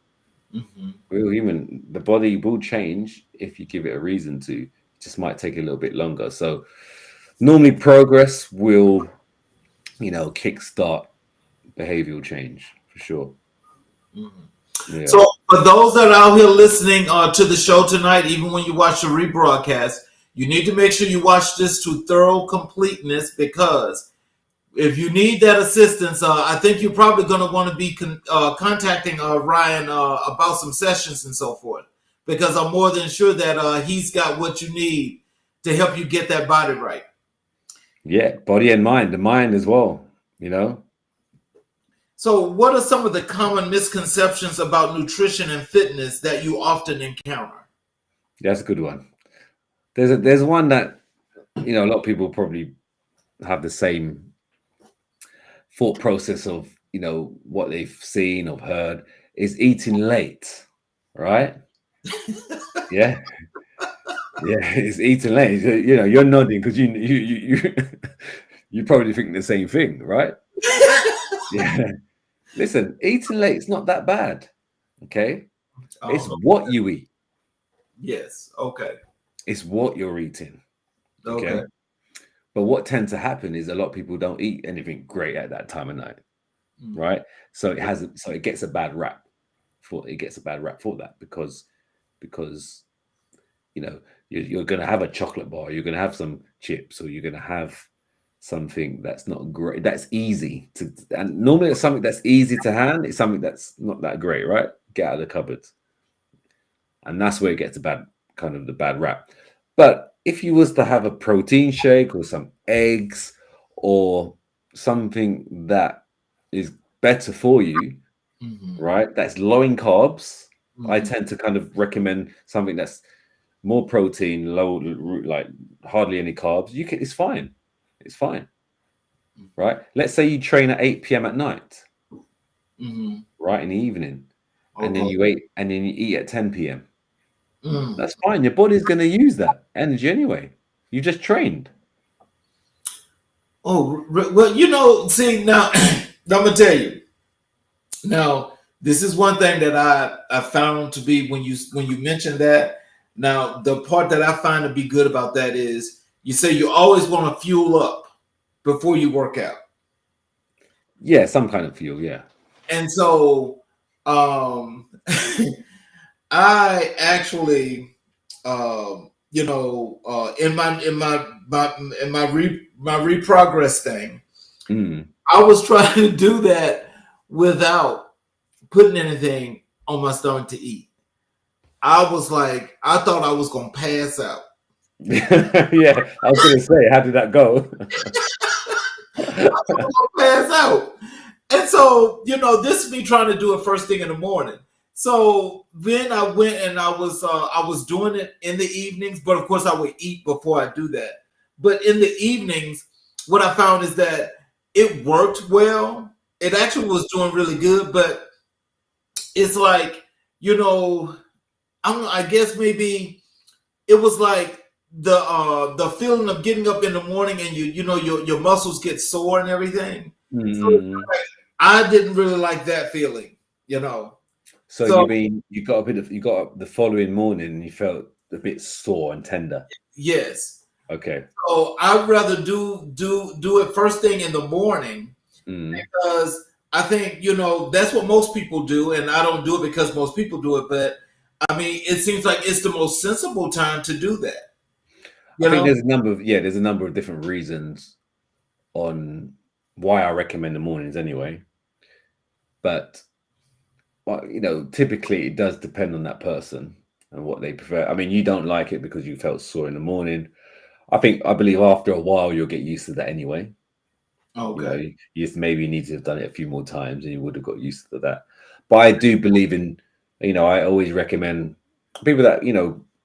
We're all human. The body will change if you give it a reason to. It just might take a little bit longer. So normally progress will, kickstart behavioral change for sure. Yeah. So for those that are out here listening to the show tonight, even when you watch the rebroadcast, you need to make sure you watch this to thorough completeness, because if you need that assistance, I think you're probably going to want to be contacting Ryan about some sessions and so forth, because I'm more than sure that he's got what you need to help you get that body right. Yeah, body and mind, the mind as well, So, what are some of the common misconceptions about nutrition and fitness that you often encounter? That's a good one. There's one that, a lot of people probably have the same thought process of, what they've seen or heard, is eating late, right? Yeah. Yeah, it's eating late. You're nodding because you you probably think the same thing, right? Yeah. Listen, eating late is not that bad. Okay. It's Oh, what you eat. yes. Okay. It's what you're eating. Okay. Okay. But what tends to happen is a lot of people don't eat anything great at that time of night, right? So it gets a bad rap for that, because you're going to have a chocolate bar, you're going to have some chips, or you're going to have something that's not great, that's easy to, and normally it's something that's easy to hand, it's something that's not that great, right? Get out of the cupboard. And that's where it gets the bad rap. But if you was to have a protein shake or some eggs or something that is better for you, Mhm. right? That's low in carbs. I Mhm. tend to kind of recommend something that's more protein, low, like hardly any carbs. It's fine. It's fine, right? Let's say you train at 8 p.m. at night, Mhm. right, in the evening, and then Okay. you eat at 10 p.m. Mm. That's fine. Your body's going to use that energy anyway. You just trained. Oh, well, see now, I'm gonna tell you. Now, this is one thing that I found to be when you mentioned that. Now, the part that I find to be good about that is you say you always want to fuel up before you work out. Yeah, some kind of fuel. Yeah. And so um I actually in my reprogress thing, Mm. I was trying to do that without putting anything on my stomach to eat. I was like, I thought I was gonna pass out. Yeah, I was going to say, how did that go? Pass out. And so, this is me trying to do it first thing in the morning. So then I went and I was doing it in the evenings, but of course I would eat before I do that. But in the evenings, what I found is that it worked well. It actually was doing really good, but it's like, you know, I guess maybe it was like the feeling of getting up in the morning and your muscles get sore and everything. So Mm. I didn't really like that feeling, you know. So So you mean you got up the following morning and you felt a bit sore and tender. yes. Okay. So I'd rather do it first thing in the morning Mm. because I think, that's what most people do, and I don't do it because most people do it, but I mean it seems like it's the most sensible time to do that, I you think know? there's a number of different reasons on why I recommend the mornings anyway. But well, typically it does depend on that person and what they prefer. I mean, you don't like it because you felt sore in the morning. I believe after a while you'll get used to that anyway. Okay. You just maybe need to have done it a few more times and you would have got used to that. But I do believe in, I always recommend people that,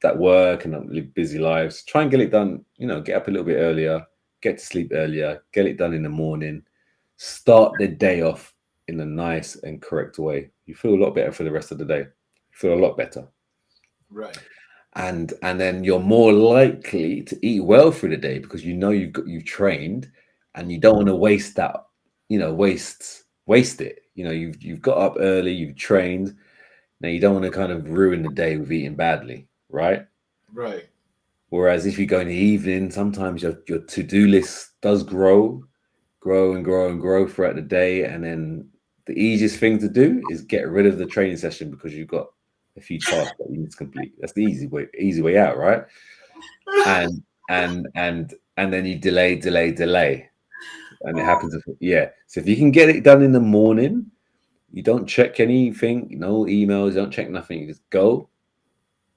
that work and that live busy lives, try and get it done, get up a little bit earlier, get to sleep earlier, get it done in the morning, start the day off in a nice and correct way. You feel a lot better for the rest of the day. You feel a lot better. Right. And then you're more likely to eat well through the day because you've trained and you don't want to waste that, waste it. You've got up early, you've trained. Now you don't want to kind of ruin the day with eating badly, right? Right. Whereas if you go in the evening, sometimes your to-do list does grow and grow and grow throughout the day. And then the easiest thing to do is get rid of the training session because you've got a few tasks that you need to complete. That's the easy way out, right? And and then you delay. And it happens. Yeah. So if you can get it done in the morning, you don't check anything, no emails, don't check nothing. You just go,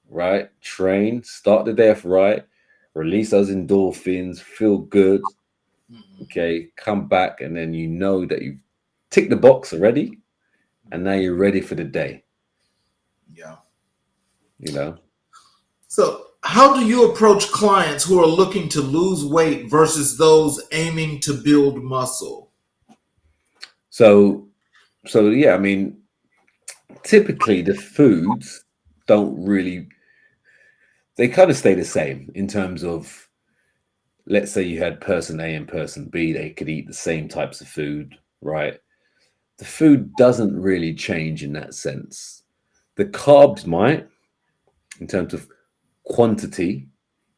right? Train, start the day off right, release those endorphins, feel good. Mhm. Okay, come back, and then you know that you've ticked the box already, and now you're ready for the day. Yeah. You know. So, how do you approach clients who are looking to lose weight versus those aiming to build muscle? So yeah, I mean, typically the foods don't really, they kind of stay the same in terms of, let's say you had person A and person B, they could eat the same types of food, right? The food doesn't really change in that sense. The carbs might, in terms of quantity.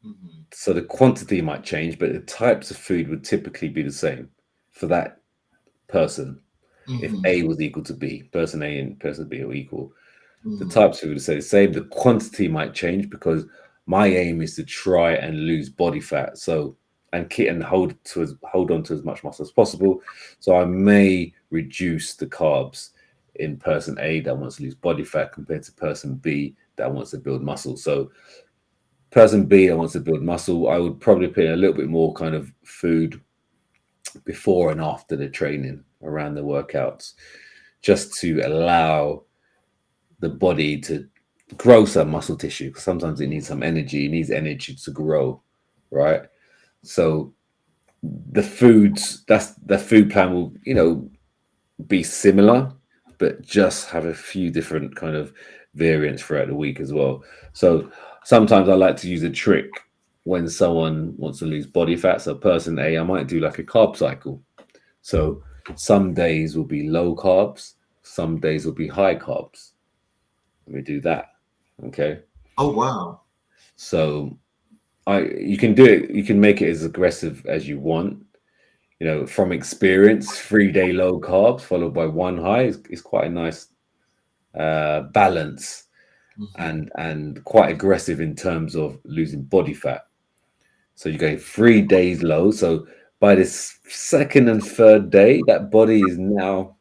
Mhm. So the quantity might change, but the types of food would typically be the same for that person. If Mhm. A was equal to B, person A and person B are equal, the Mhm. types of food would say the same. The quantity might change because my aim is to try and lose body fat. So and hold on to as much muscle as possible. So I may reduce the carbs in person A that wants to lose body fat compared to person B that wants to build muscle. So person B that wants to build muscle, I would probably put in a little bit more kind of food before and after the training, around the workouts, just to allow the body to grow some muscle tissue. Because sometimes it needs some energy. It needs energy to grow, right? So the food plan will, be similar, but just have a few different kind of variants throughout the week as well. So sometimes I like to use a trick when someone wants to lose body fat. So person A, I might do like a carb cycle. So some days will be low carbs, some days will be high carbs. Let me do that. Okay. Oh wow. So you can do it, you can make it as aggressive as you want. From experience, 3 day low carbs followed by one high is quite a nice balance, and quite aggressive in terms of losing body fat. So you go 3 days low. So by this second and third day, that body is now,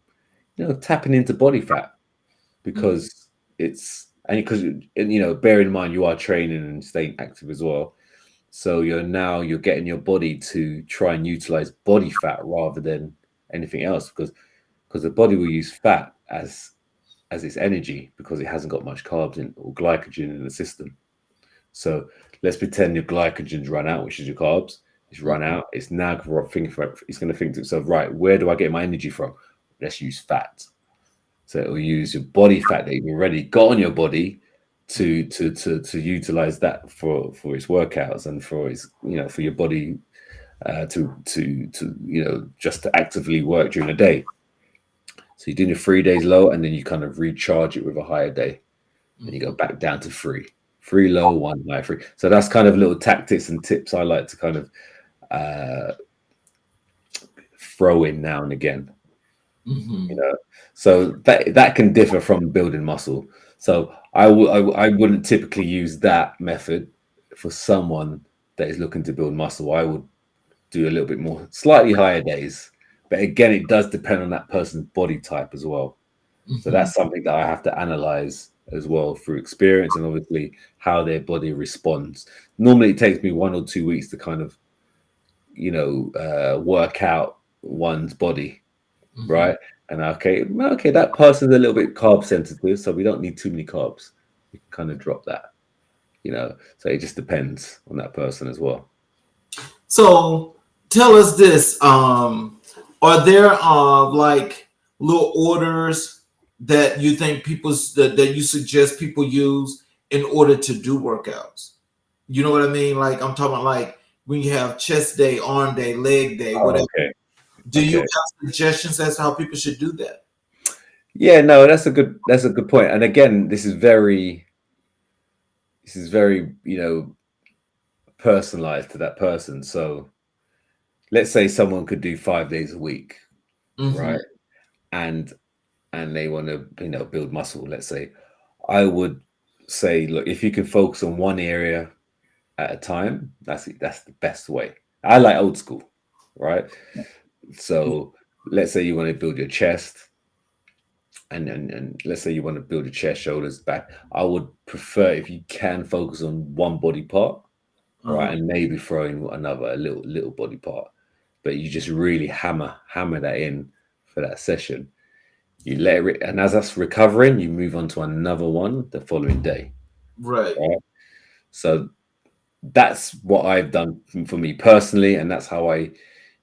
tapping into body fat, because bear in mind you are training and staying active as well. So you're getting your body to try and utilize body fat rather than anything else, because the body will use fat as its energy, because it hasn't got much carbs in or glycogen in the system. So let's pretend your glycogen's run out, which is your carbs. It's run out. It's now it's going to think to itself, right, where do I get my energy from? Let's use fat. So it will use your body fat that you've already got on your body to utilize that for its workouts, and for its for your body to just to actively work during the day. So you're doing your 3 days low, and then you kind of recharge it with a higher day, and you go back down to three low, one high, three. So that's kind of little tactics and tips I like to kind of throw in now and again. So that can differ from building muscle. So I wouldn't typically use that method for someone that is looking to build muscle. I would do a little bit more, slightly higher days, but again, it does depend on that person's body type as well. So that's something that I have to analyze as well through experience, and obviously how their body responds. Normally it takes me 1 or 2 weeks to kind of work out one's body, right? And okay, that person's a little bit carb sensitive, so we don't need too many carbs. We can kind of drop that, so it just depends on that person as well. So tell us this, are there like little orders that you think that you suggest people use in order to do workouts? You know what I mean? Like I'm talking about, like when you have chest day, arm day, leg day, whatever. Okay. Do you have suggestions as to how people should do that? Yeah, no, that's a good point. And again, this is very personalized to that person. So let's say someone could do 5 days a week, right? And they want to, build muscle, let's say. I would say, look, if you can focus on one area at a time, that's the best way. I like old school, right? So let's say you want to build your chest, and let's say you want to build your chest, shoulders, back. I would prefer, if you can, focus on one body part, right, and maybe throw in a little body part, but you just really hammer that in for that session. You let it, and as that's recovering, you move on to another one the following day. Right. So that's what I've done for me personally, and that's how I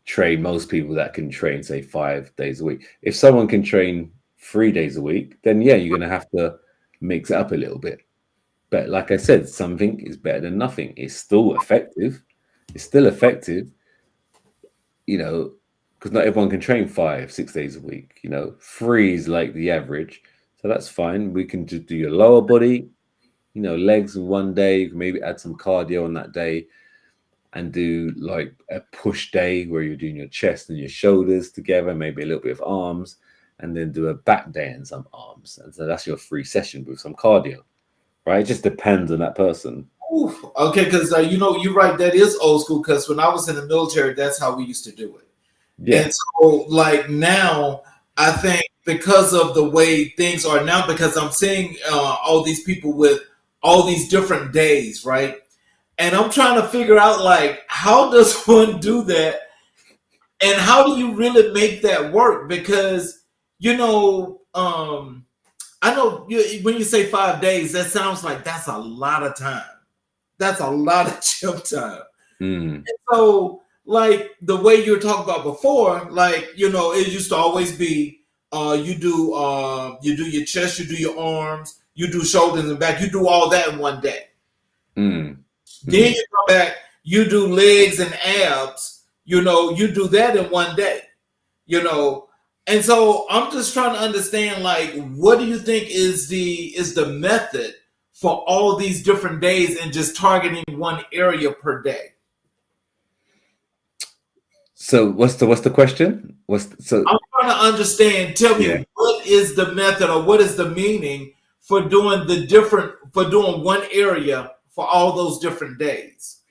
train most people that can train, say, 5 days a week. If someone can train 3 days a week, then yeah, you're going to have to mix it up a little bit. But like I said, something is better than nothing. It's still effective. Because not everyone can train 5-6 days a week. 3 is like the average. So that's fine. We can just do your lower body, legs in one day. You can maybe add some cardio on that day, and do like a push day where you're doing your chest and your shoulders together, maybe a little bit of arms, and then do a back day and some arms. And so that's your 3 session with some cardio, right? It just depends on that person. Oof. Okay, because you're right. That is old school. Because when I was in the military, that's how we used to do it. Yeah. And so, like now, I think because of the way things are now, because I'm seeing all these people with all these different days, right? And I'm trying to figure out, like, how does one do that And how do you really make that work? Because I know when you say 5 days, that sounds like that's a lot of time. That's a lot of gym time. Mm. So, like the way you were talking about before, like it used to always be you do your chest, you do your arms, you do shoulders and back, you do all that in one day. Mm. Then Mm. you come back, you do legs and abs, you do that in one day, you know. And so I'm just trying to understand, like, what do you think is the method for all these different days and just targeting one area per day? So what's the question? I'm trying to understand. Tell Yeah. me, what is the method or what is the meaning for doing one area for all those different days?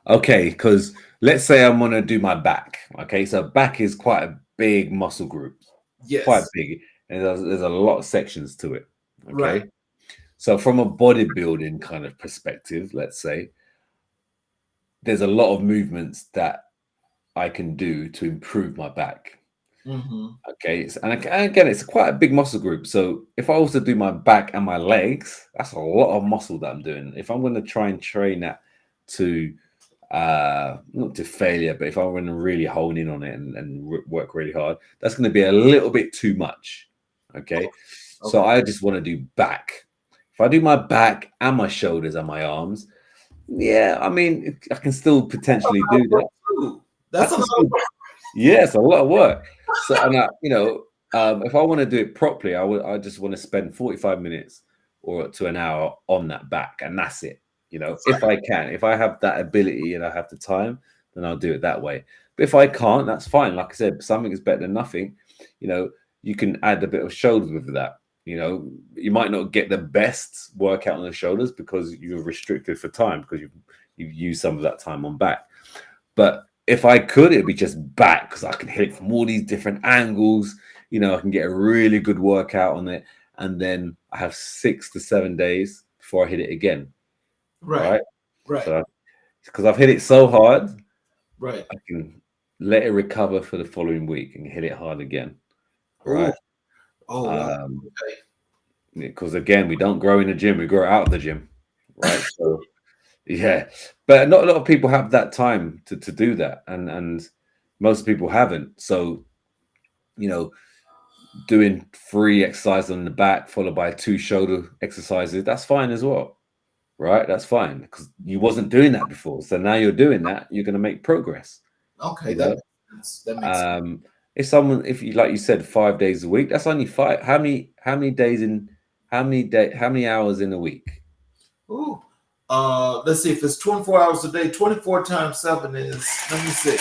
Okay, because let's say I'm gonna do my back. Okay, so back is quite a big muscle group, quite Yes, big, and there's a lot of sections to it. right. Okay, so from a bodybuilding kind of perspective, let's say there's a lot of movements that I can do to improve my back. Mm-hmm. Okay, and again, it's quite a big muscle group. So if I also do my back and my legs, that's a lot of muscle that I'm doing. If I'm going to try and train that to not to failure, but if I'm going to really hone in on it and work really hard, that's going to be a little bit too much. Okay, so Okay. I just want to do back. If I do my back and my shoulders and my arms, yeah, I mean, I can still potentially do that. I That's a can lot of still, yeah, it's a lot of work. So, and if I want to do it properly, I just want to spend 45 minutes or to an hour on that back, and that's it. If I can, if I have that ability and I have the time, then I'll do it that way. But if I can't, that's fine. Like I said, something is better than nothing. You know, you can add a bit of shoulders with that. You might not get the best workout on the shoulders because you're restricted for time because you've used some of that time on back. But if I could, it'd be just back because I can hit it from all these different angles. I can get a really good workout on it, and then I have 6 to 7 days before I hit it again. right, Right? right, So because I've hit it so hard, right. I can let it recover for the following week and hit it hard again. Oh, Right? oh wow. Okay. Because again, we don't grow in the gym; we grow out of the gym. Right? So yeah, but not a lot of people have that time to do that, and most people haven't. So you know, doing 3 exercises on the back followed by 2 shoulder exercises, that's fine as well, right? That's fine because you wasn't doing that before. So now you're doing that, you're going to make progress. Okay, You that know, makes sense. That makes sense. um, if you like you said 5 days a week, that's only five. How many days in how many hours in a week? Ooh. Let's see if it's 24 hours a day. 24 times 7 is, let me see.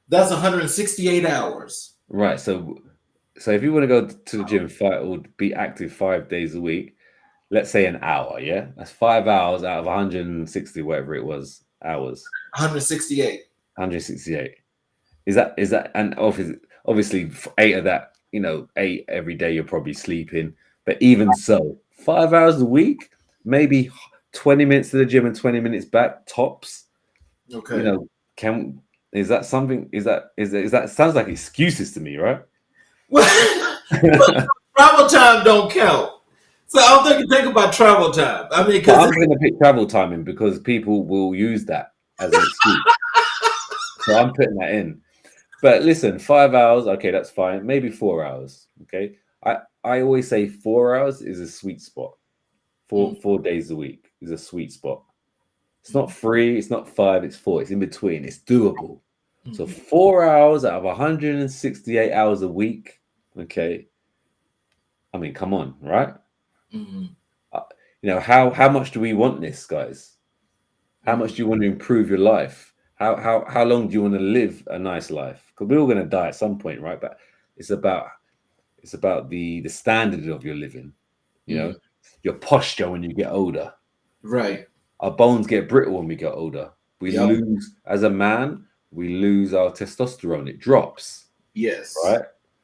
That's 168 hours. Right. So if you want to go to the gym or be active 5 days a week, let's say an hour, yeah, that's 5 hours out of 160, whatever it was, hours. 168. 168. Is that and obviously 8 of that, 8 every day you're probably sleeping. But even so, 5 hours a week, maybe 20 minutes to the gym and 20 minutes back, tops. You Okay. know, can is that something? Is that sounds like excuses to me, right? Well, travel time don't count. So I'm think about travel time. I mean, But because I'm going to pick travel timing because people will use that as an excuse. So I'm putting that in. But listen, 5 hours, okay, that's fine. Maybe 4 hours. Okay. I always say 4 hours is a sweet spot. Four days a week is a sweet spot. It's not 3, it's not 5, it's 4. It's in between. It's doable. So 4 hours out of 168 hours a week. Okay. I mean, come on, right? Uh, how much do we want this, guys? How much do you want to improve your life? How long do you want to live a nice life? Because we're all going to die at some point, right? But it's about the standard of your living, you know, your posture when you get older. right. Our bones get brittle when we get older. We Yep. lose as a man, we lose our testosterone. It drops, Yes. right?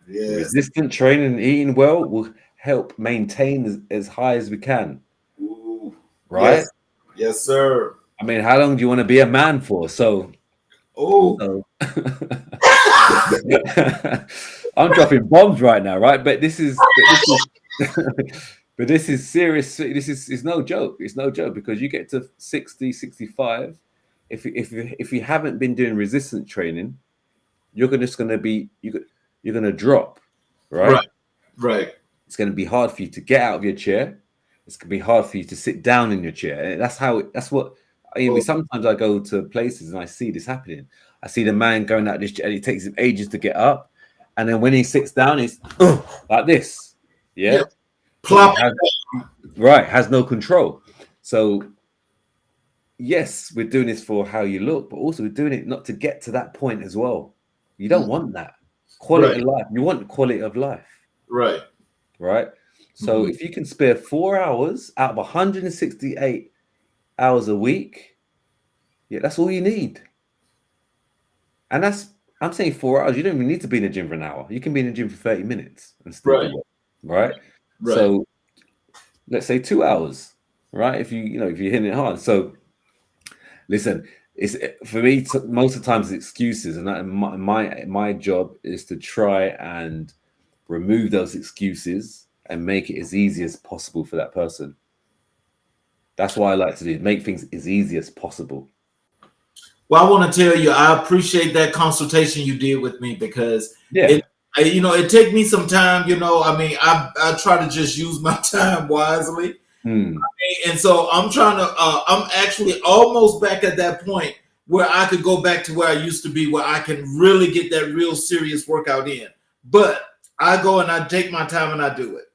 Yes. Resistant training and eating well will help maintain as high as we can, Ooh. right? Yes. Yes, sir. I mean, how long do you want to be a man for? Oh, So I'm dropping bombs right now, right? But this is serious. This is it's no joke. It's no joke because you get to 60, 65. If you haven't been doing resistance training, just going to be you're going to drop, right? right, right. It's going to be hard for you to get out of your chair. It's going to be hard for you to sit down in your chair. And that's what I mean. Oh, Sometimes I go to places and I see this happening. I see the man going out this chair and it takes him ages to get up. And then when he sits down, he's like this. yeah. Yeah. Because Plop. has no control. So yes, we're doing this for how you look, but also we're doing it not to get to that point as well. You don't want that. Quality Right, of life. You want quality of life. right. Right? So Mhm. if you can spare 4 hours out of 168 hours a week, yeah, that's all you need. And I'm saying 4 hours. You don't even need to be in the gym for an hour. You can be in the gym for 30 minutes and still Right, do it. Right? right. So let's say 2 hours, right? If if you're hitting it hard. So listen, it's for me. Most of the times, it's excuses, and my job is to try and remove those excuses and make it as easy as possible for that person. That's what I like to do. Make things as easy as possible. Well, I want to tell you, I appreciate that consultation you did with me because Yeah. it, it take me some time. I mean, I try to just use my time wisely, Hmm. and so I'm trying to. I'm actually almost back at that point where I could go back to where I used to be, where I can really get that real serious workout in. But I go and I take my time and I do it.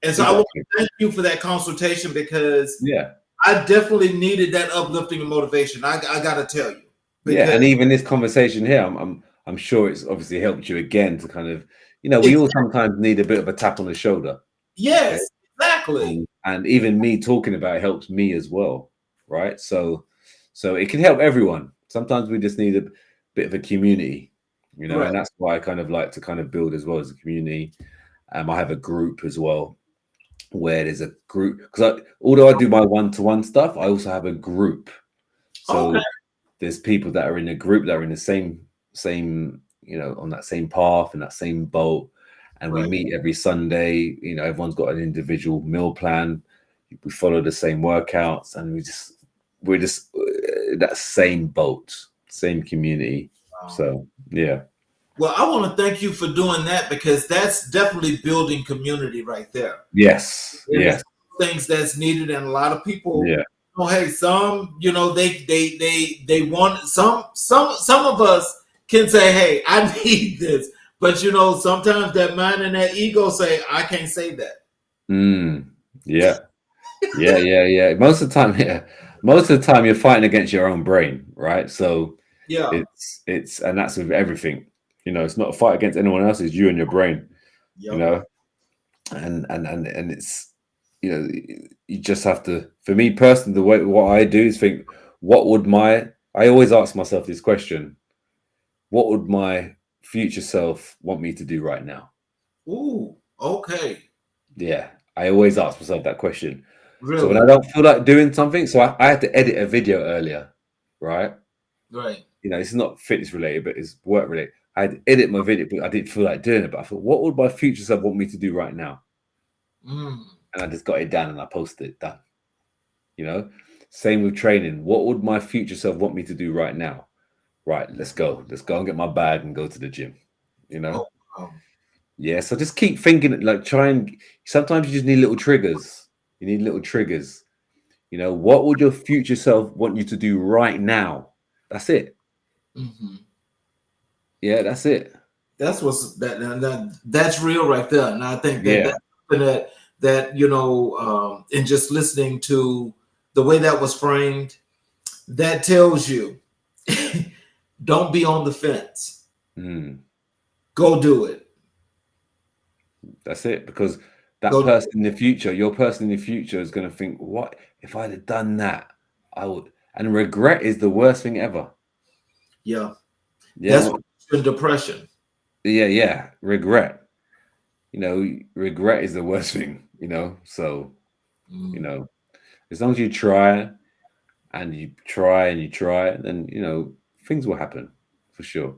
And so I want Exactly. to thank you for that consultation because Yeah. I definitely needed that uplifting and motivation. I got to tell you Yeah. because And even this conversation here, I'm sure it's obviously helped you again to kind of, we all exactly, sometimes need a bit of a tap on the shoulder. Okay. yes, exactly, And even me talking about it helps me as well. Right. So it can help everyone. Sometimes we just need a bit of a community, right. and that's why I kind of like to kind of build as well as a community. I have a group as well where there's a group because although I do my one-to-one stuff, I also have a group. Okay, So there's people that are in a group that are in the same on that same path and that same boat, and we right. meet every Sunday. Everyone's got an individual meal plan. We follow the same workouts, and we're just that same boat, same community. So yeah. Well, I want to thank you for doing that because that's definitely building community right there. Yes. And it's Yes. things that's needed, and a lot of people. Yeah. Hey, some they want some of us can say, hey, I need this, but sometimes that mind and that ego say, I can't say that. Yeah. Yeah, yeah, yeah. Most of the time, yeah. Most of the time you're fighting against your own brain, right? So Yeah. and that's with everything. It's not a fight against anyone else, it's you and your brain, you Yep. know. And it's you just have to, for me personally, the way what I do is think, I always ask myself this question, what would my future self want me to do right now? Ooh. Okay. Yeah. I always ask myself that question. So when I Really. don't feel like doing something, so I had to edit a video earlier, right? Right. This is not fitness related, but it's work related. I had to edit my video, but I didn't feel like doing it. But I thought, what would my future self want me to do right now? Mm. And I just got it down and I posted it done. You know, same with training. What would my future self want me to do right now? Right, let's go. Let's go and get my bag and go to the gym. You know, Oh. Oh. yeah. So just keep thinking, like try and sometimes you just need little triggers. You need little triggers. What would your future self want you to do right now? That's it. Hmm. Yeah, that's it. That's that's real right there, and I think that Yeah. that's something that and just listening to the way that was framed, that tells you, don't be on the fence. Mm, Go do it. that's it. Because that Go. person in the future, your person in the future is going to think, what if I'd have done that? I would. And regret is the worst thing ever. Yeah. Yeah. That's what in depression. Yeah. Yeah. Regret. Regret is the worst thing, So, Mm. as long as you try, and you try and you try, then things will happen for sure.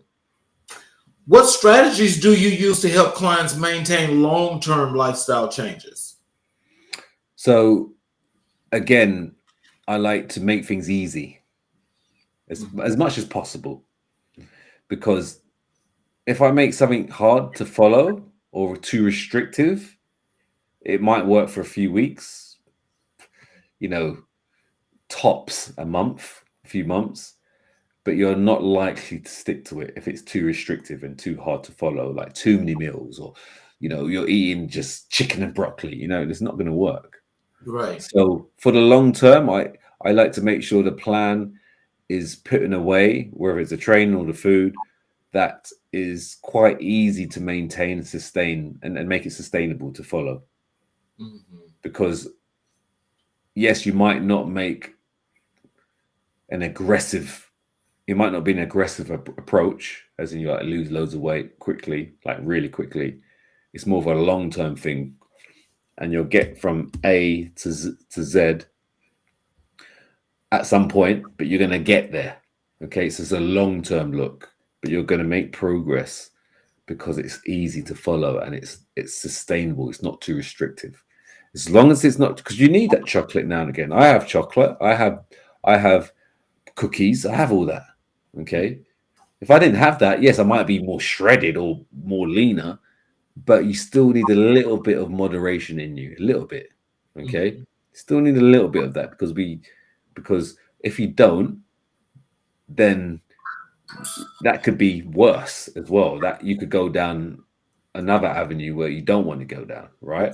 What strategies do you use to help clients maintain long-term lifestyle changes? So again, I like to make things easy as much as possible, because if I make something hard to follow or too restrictive, it might work for a few weeks, you know, tops a few months, but you're not likely to stick to it if it's too restrictive and too hard to follow, like too many meals, or you're eating just chicken and broccoli. It's not going to work. Right. So for the long term, I like to make sure the plan is put in a way, whether it's the training or the food, that is quite easy to maintain and sustain, and make it sustainable to follow. Because yes, you might not make an aggressive, it might not be an aggressive approach, as in you like lose loads of weight quickly, like really quickly. It's more of a long-term thing, and you'll get from A to Z at some point, but you're going to get there. Okay, so it's a long-term look, but you're going to make progress because it's easy to follow and it's sustainable. It's not too restrictive. As long as it's not, because you need that chocolate now and again. I have chocolate. I have cookies. I have all that. Okay. If I didn't have that, yes, I might be more shredded or more leaner, but you still need a little bit of moderation in you, a little bit. Okay. Still need a little bit of that, because if you don't, then that could be worse as well. That you could go down another avenue where you don't want to go down, right?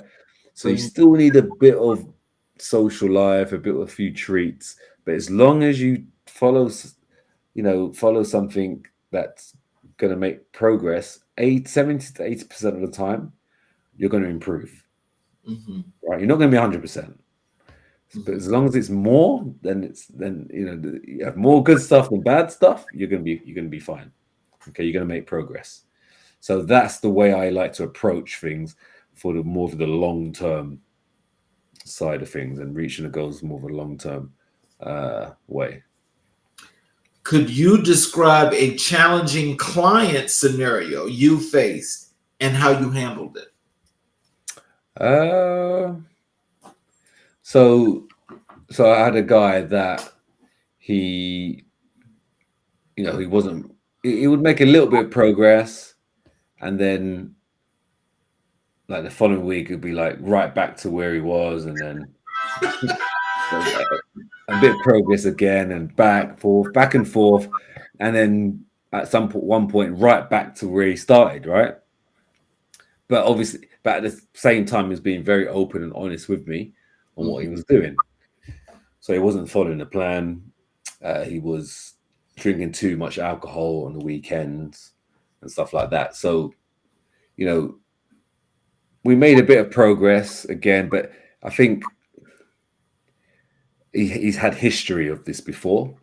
So you still need a bit of social life, a bit of a few treats, but as long as you follow something that's going to make progress, 70 to 80% of the time, you're going to improve. Right? You're not going to be 100%. But as long as it's more, then you have more good stuff than bad stuff. You're gonna be fine. Okay, you're gonna make progress. So that's the way I like to approach things, for the more of the long term side of things, and reaching the goals more of a long term way. Could you describe a challenging client scenario you faced and how you handled it? So I had a guy that he wasn't. He would make a little bit of progress, and then like the following week it'd be like right back to where he was, and then a bit of progress again, and back and forth, and then at one point right back to where he started, right? But obviously, at the same time, he was being very open and honest with me on what he was doing. So he wasn't following the plan. He was drinking too much alcohol on the weekends and stuff like that. So, we made a bit of progress again, but I think he's had history of this before.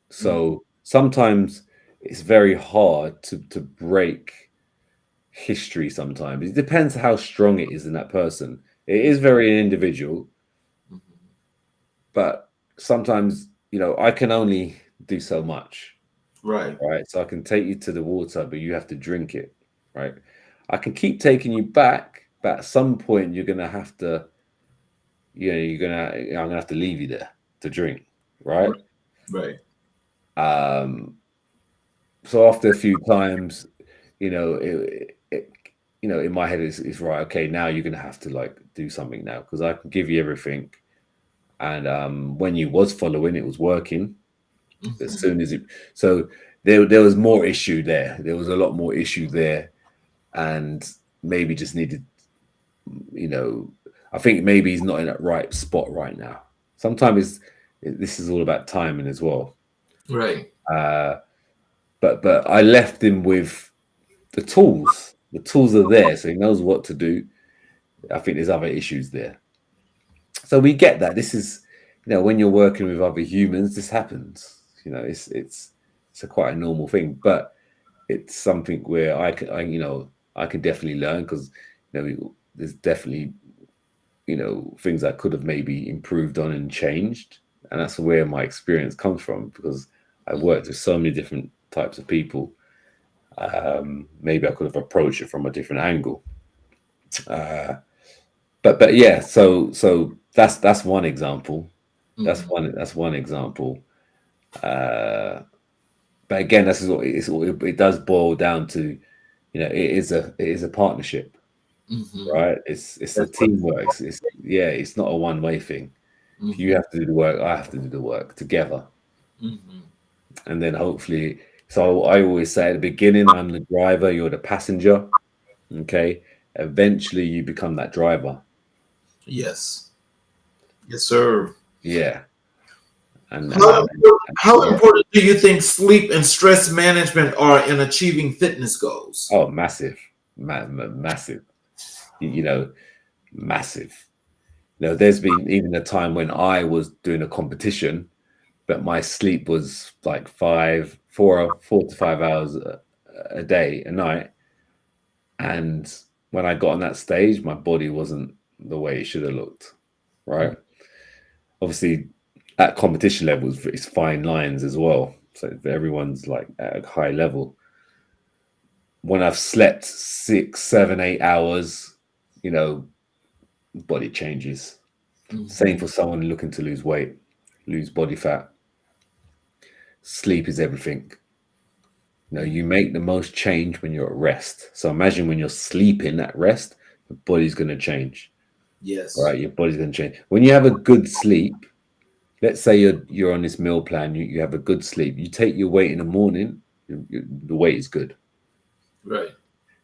So sometimes it's very hard to break history sometimes. It depends how strong it is in that person. It is very individual, but sometimes, I can only do so much. Right. So I can take you to the water, but you have to drink it. Right. I can keep taking you back, but at some point you're going to have to, I'm going to have to leave you there to drink. Right. Right. So after a few times, in my head is right. Okay, now you're going to have to like do something now, because I can give you everything. And when you was following, it was working. As soon as so there was more issue there. There was a lot more issue there, and maybe just needed, I think maybe he's not in that right spot right now. Sometimes this is all about timing as well. Right. But I left him with the tools. The tools are there, so he knows what to do. I think there's other issues there. So we get that. This is, when you're working with other humans, this happens. It's a quite a normal thing, but it's something where I can definitely learn, because there's definitely things I could have maybe improved on and changed And that's where my experience comes from, because I worked with so many different types of people. Maybe I could have approached it from a different angle. But yeah, so that's one example. That's one example. But again, it does boil down to, it is a partnership, right? It's a That's what. teamwork. It's not a one-way thing. If you Mm-hmm. have to do the work, I have to do the work together. Mm-hmm. And then hopefully, so I always say at the beginning, I'm the driver, you're the passenger. Okay. Eventually you become that driver. Yes. Yes, sir. Yeah. And How, and, how yeah. important do you think sleep and stress management are in achieving fitness goals? Oh, massive. Massive. You know, massive. There's been even a time when I was doing a competition, but my sleep was like 4 to 5 hours a day, a night. And when I got on that stage, my body wasn't the way it should have looked, right? Obviously, at competition levels, it's fine lines as well. So everyone's like at a high level. When I've slept 6, 7, 8 hours, you know, body changes. Same Mm-hmm. for someone looking to lose weight, lose body fat. Sleep is everything. You make the most change when you're at rest. So imagine when you're sleeping at rest, your body's going to change, Yes. right? Your body's going to change. When you have a good sleep, let's say you're on this meal plan, you have a good sleep. You take your weight in the morning, the weight is good. Right.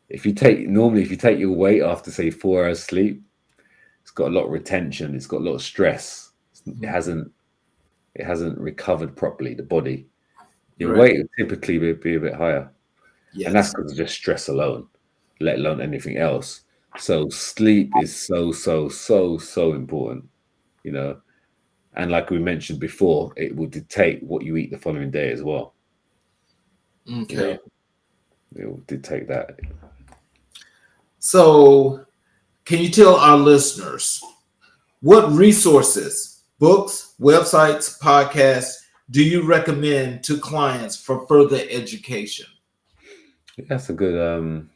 If you take your weight after say 4 hours sleep, it's got a lot of retention. It's got a lot of stress. It Mhm. hasn't recovered properly. The body, your Right. weight would typically be a bit higher, and that's Yes. because of just stress alone, let alone anything else. So sleep is so important. You know, and like we mentioned before, it will dictate what you eat the following day as well. You Okay. know, it will dictate that. So, can you tell our listeners what resources, books, websites, podcasts do you recommend to clients for further education? That's a good.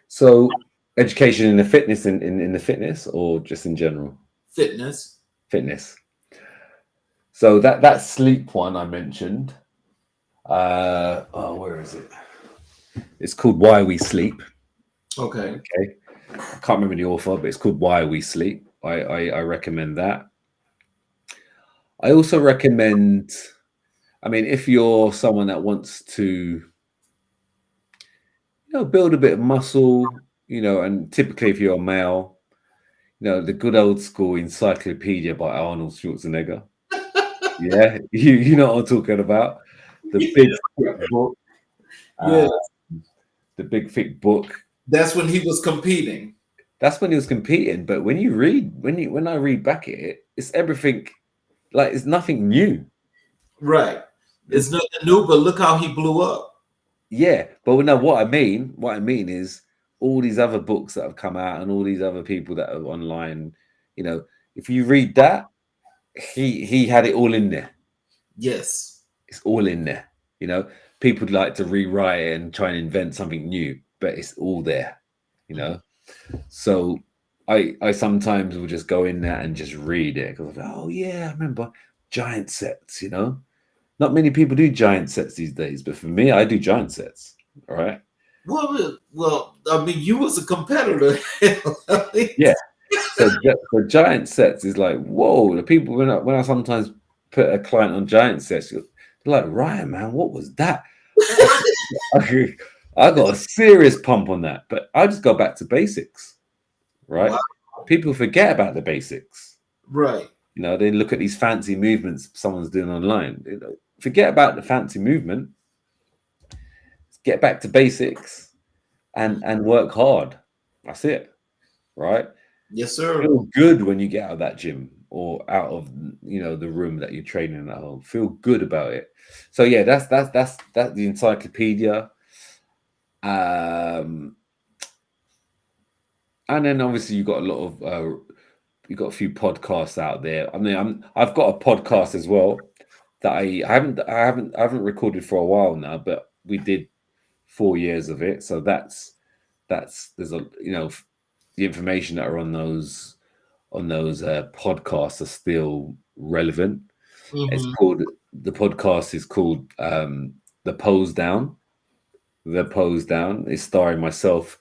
So education in the fitness, in the fitness, or just in general Fitness. fitness. So that sleep one I mentioned. Where is it? It's called Why We Sleep. Okay. Okay, I can't remember the author, but it's called Why We Sleep. I recommend that. I also recommend. I mean, if you're someone that wants to, build a bit of muscle, and typically if you're a male, the good old school encyclopedia by Arnold Schwarzenegger. Yeah, you know what I'm talking about. The big thick book. Yeah. Uh, the big thick book. That's when he was competing. That's when he was competing. But when I read back at it, it's everything. Like it's nothing new. Right. It's, It's nothing new, but look how he blew up. yeah, but no, what I mean is all these other books that have come out and all these other people that are online. You know, if you read that, he had it all in there. Yes. It's all in there. People like to rewrite it and try and invent something new, but it's all there. You Mhm. know, so I sometimes will just go in there and just read it because oh yeah, I remember giant sets. Not many people do giant sets these days, but for me, I do giant sets. All right. Well, I mean, you was a competitor. Yeah. So giant sets is like whoa. The people when I sometimes put a client on giant sets, they're like Ryan, man, what was that? I, I got a serious pump on that, but I just go back to basics, right? Wow. People forget about the basics. Right. They look at these fancy movements someone's doing online. Forget about the fancy movement. Get back to basics and work hard. That's it, right? Yes, sir. Feel good when you get out of that gym or out of the room that you're training at home. Feel good about it. So yeah, that's the encyclopedia. Um, and then obviously you've got a lot of you got a few podcasts out there. I mean, I've got a podcast as well that I haven't recorded for a while now, but we did 4 years of it. So that's there's a the information that are on those podcasts are still relevant. It's Hmm. called the podcast is called The Pose Down. The Pose Down is starring myself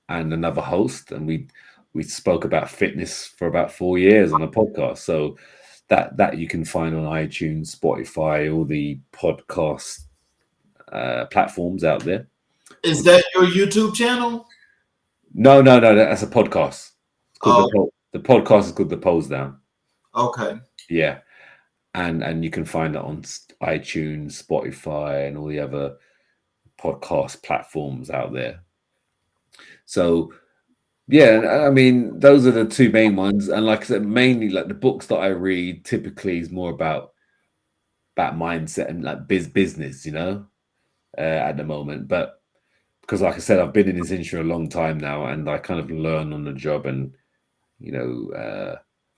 and another host, and we spoke about fitness for about 4 years on a podcast. So that you can find on iTunes, Spotify, all the podcast platforms out there. Is that your YouTube channel? No, that's a podcast. It's called Oh, the podcast is called The Pose Down. okay. Yeah, and you can find it on iTunes, Spotify, and all the other podcast platforms out there. So yeah, I mean those are the two main ones, and like I said, mainly like the books that I read typically is more about mindset and like business, at the moment. But because, like I said, I've been in this industry a long time now, and I kind of learn on the job, and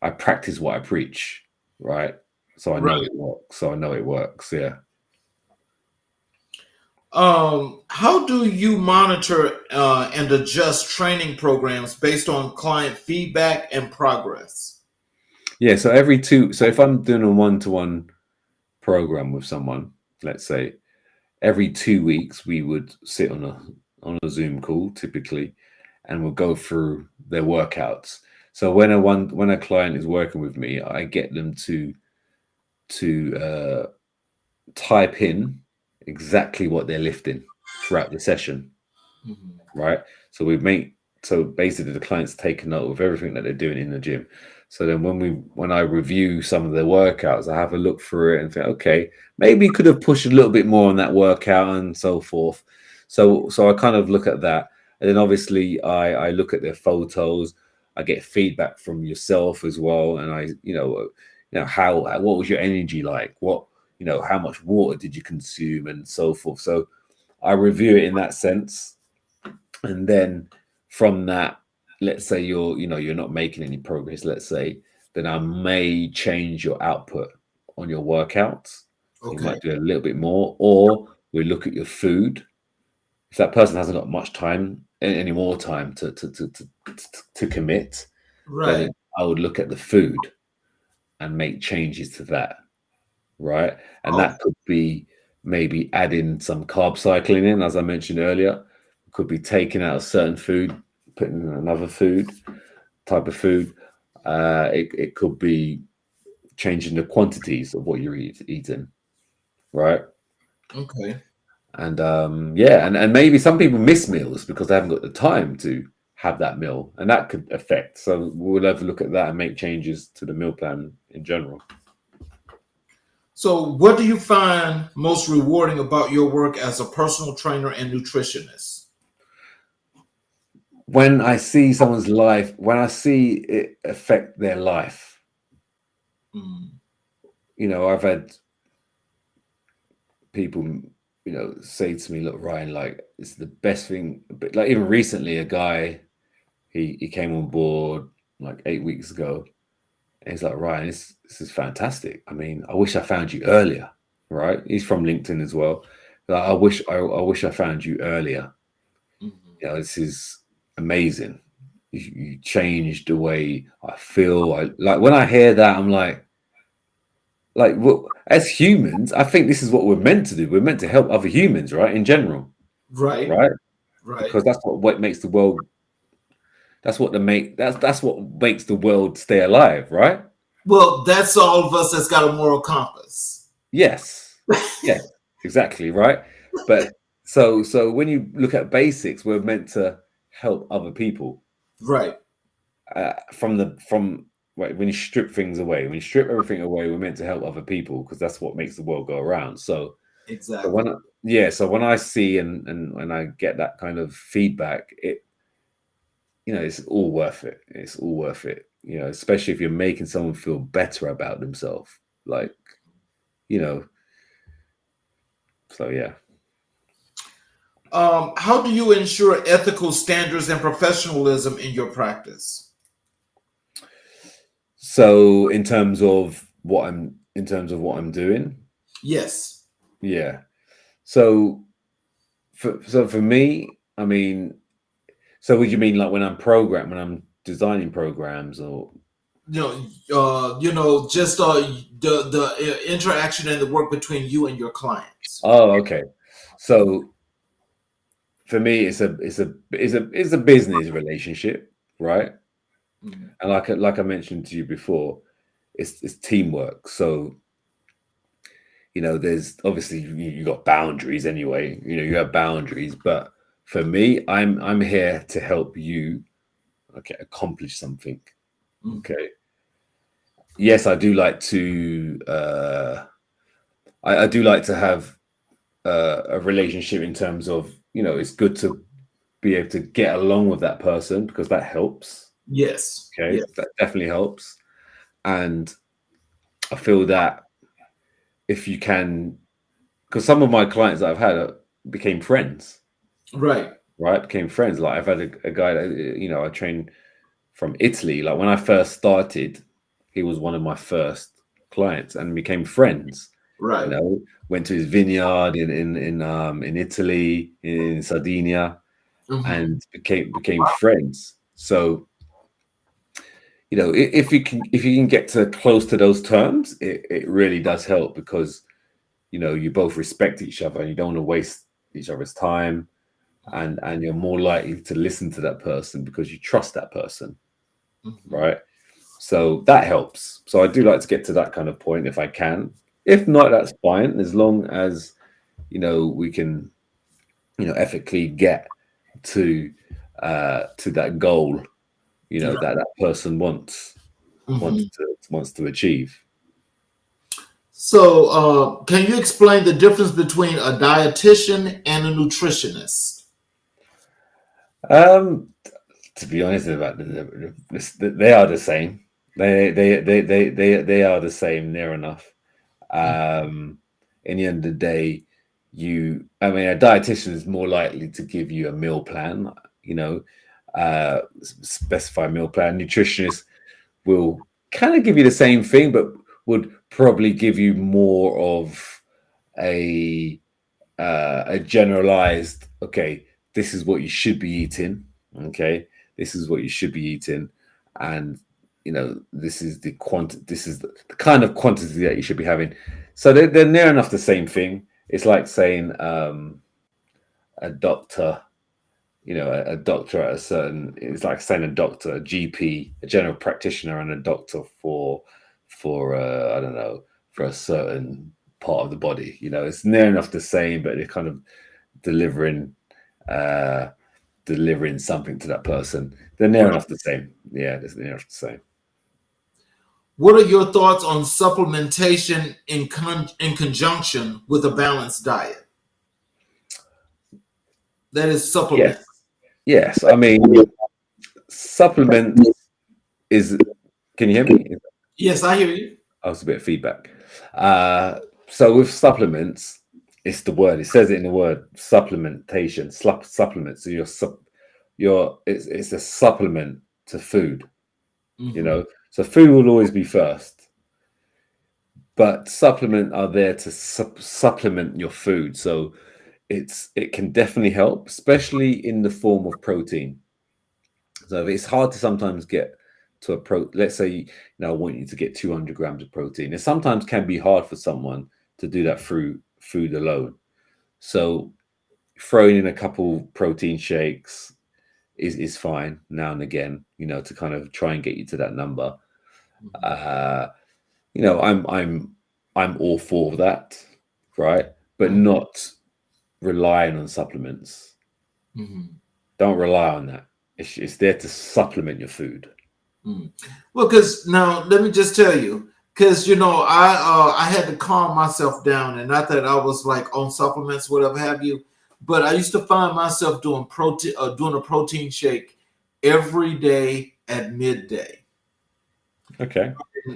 I practice what I preach, right? So I know Right. it works. So I know it works. Yeah. How do you monitor and adjust training programs based on client feedback and progress? Yeah. So so if I'm doing a one-to-one program with someone, let's say every 2 weeks, we would sit on a Zoom call typically, and we'll go through their workouts. So when a client is working with me, I get them to type in exactly what they're lifting throughout the session, Mhm. right? So basically the client's taken note of everything that they're doing in the gym. So then when I review some of their workouts, I have a look through it and think, okay, maybe you could have pushed a little bit more on that workout and so forth. So I kind of look at that. And then obviously I look at their photos. I get feedback from yourself as well. And how what was your energy like? How much water did you consume and so forth. So I review it in that sense. And then from that, let's say you're not making any progress, let's say, then I may change your output on your workouts. So you Okay. might do a little bit more, or we look at your food. If that person hasn't got much time, any more time to commit, Right. then I would look at the food and make changes to that, right? And Oh, that could be maybe adding some carb cycling in, as I mentioned earlier. It could be taking out a certain food, putting in another type of food. It could be changing the quantities of what you're eating, right? okay. And and maybe some people miss meals because they haven't got the time to have that meal, and that could affect. So we'll have to look at that and make changes to the meal plan in general. So, what do you find most rewarding about your work as a personal trainer and nutritionist? When I see someone's life, when I see it affect their life, Mm. I've had people, say to me, "Look, Ryan, like it's the best thing." But like even recently, a guy he came on board like 8 weeks ago, and he's like, "Ryan, this is fantastic. I mean, I wish I found you earlier." Right? He's from LinkedIn as well. Like, I wish I found you earlier. Mhm. This is amazing. You changed the way I feel. Like when I hear that, I'm like, well, as humans, I think this is what we're meant to do. We're meant to help other humans, right? In general, Right. right? Right. Because that's what makes the world. That's what makes the world stay alive, right? Well, that's all of us that's got a moral compass. Yes, yes, exactly, right. But so when you look at basics, we're meant to help other people. Right. From right, when you strip things away, when you strip everything away, we're meant to help other people because that's what makes the world go around. So Exactly. so when I see and when I get that kind of feedback, it's all worth it. It's all worth it. Especially if you're making someone feel better about themselves. Like, you know, so yeah. How do you ensure ethical standards and professionalism in your practice? So in terms of what I'm doing, Yes. yeah. So for me, I mean, so would you mean like when I'm designing programs, or Just the interaction and the work between you and your clients. oh, okay. So for me, it's a business relationship, right? Mhm. And like I mentioned to you before, it's teamwork. So there's obviously you got boundaries anyway. You have boundaries, but for me, I'm here to help you, okay, accomplish something. Mhm. Okay. Yes, I do like to. I do like to have a relationship in terms of it's good to be able to get along with that person because that helps. Yes. Okay, Yes. that definitely helps, and I feel that if you can, because some of my clients that I've had became friends, Right. right? Became friends. Like I've had a guy that I trained from Italy. Like when I first started, he was one of my first clients and became friends. You Right. know, went to his vineyard in Italy, in Sardinia, Hmm. and became friends. So if you can get to close to those terms, it really does help because you both respect each other and you don't want to waste each other's time, and you're more likely to listen to that person because you trust that person, Hmm. right? So that helps. So I do like to get to that kind of point if I can. If not, that's fine, as long as we can ethically get to that goal that that person Hmm. wants to achieve. So, can you explain the difference between a dietitian and a nutritionist? um to be honest about they are the same. They are the same near enough. um in the end of the day, I mean, a dietitian is more likely to give you a meal plan, you know specify meal plan. Nutritionist will kind of give you the same thing, but would probably give you more of a a generalized, okay, this is what you should be eating. Okay, this is what you should be eating, and this is the this is the kind of quantity that you should be having. So they're near enough the same thing. It's like saying a doctor, a doctor at a certain, it's like saying a doctor, a GP, a general practitioner, and a doctor for I don't know, for a certain part of the body. It's near enough the same, but they're kind of delivering uh delivering something to that person. They're near Right. enough the same. Yeah, they're near enough the same. What are your thoughts on supplementation in conjunction with a balanced diet? That is Yes, supplement. yes. I mean, supplements is. Can you hear me? Yes, I hear you. Oh, it's a bit of feedback. So with supplements, it's the word. It says it in the word supplementation. Supplement. So it's a supplement to food. Hmm. So food will always be first, but supplement are there to supplement your food. So it can definitely help, especially in the form of protein. So it's hard to sometimes get to let's say, I want you to get 200 grams of protein. It sometimes can be hard for someone to do that through food alone. So throwing in a couple protein shakes is fine now and again, to kind of try and get you to that number. Hmm. Uh, I'm all for that, right? But Hmm. not relying on supplements. Hmm. Don't rely on that. It's there to supplement your food. Mm. Well, because now let me just tell you, because I had to calm myself down, and not that I was like on supplements, whatever have you, but I used to find myself doing a protein shake every day at midday. Okay.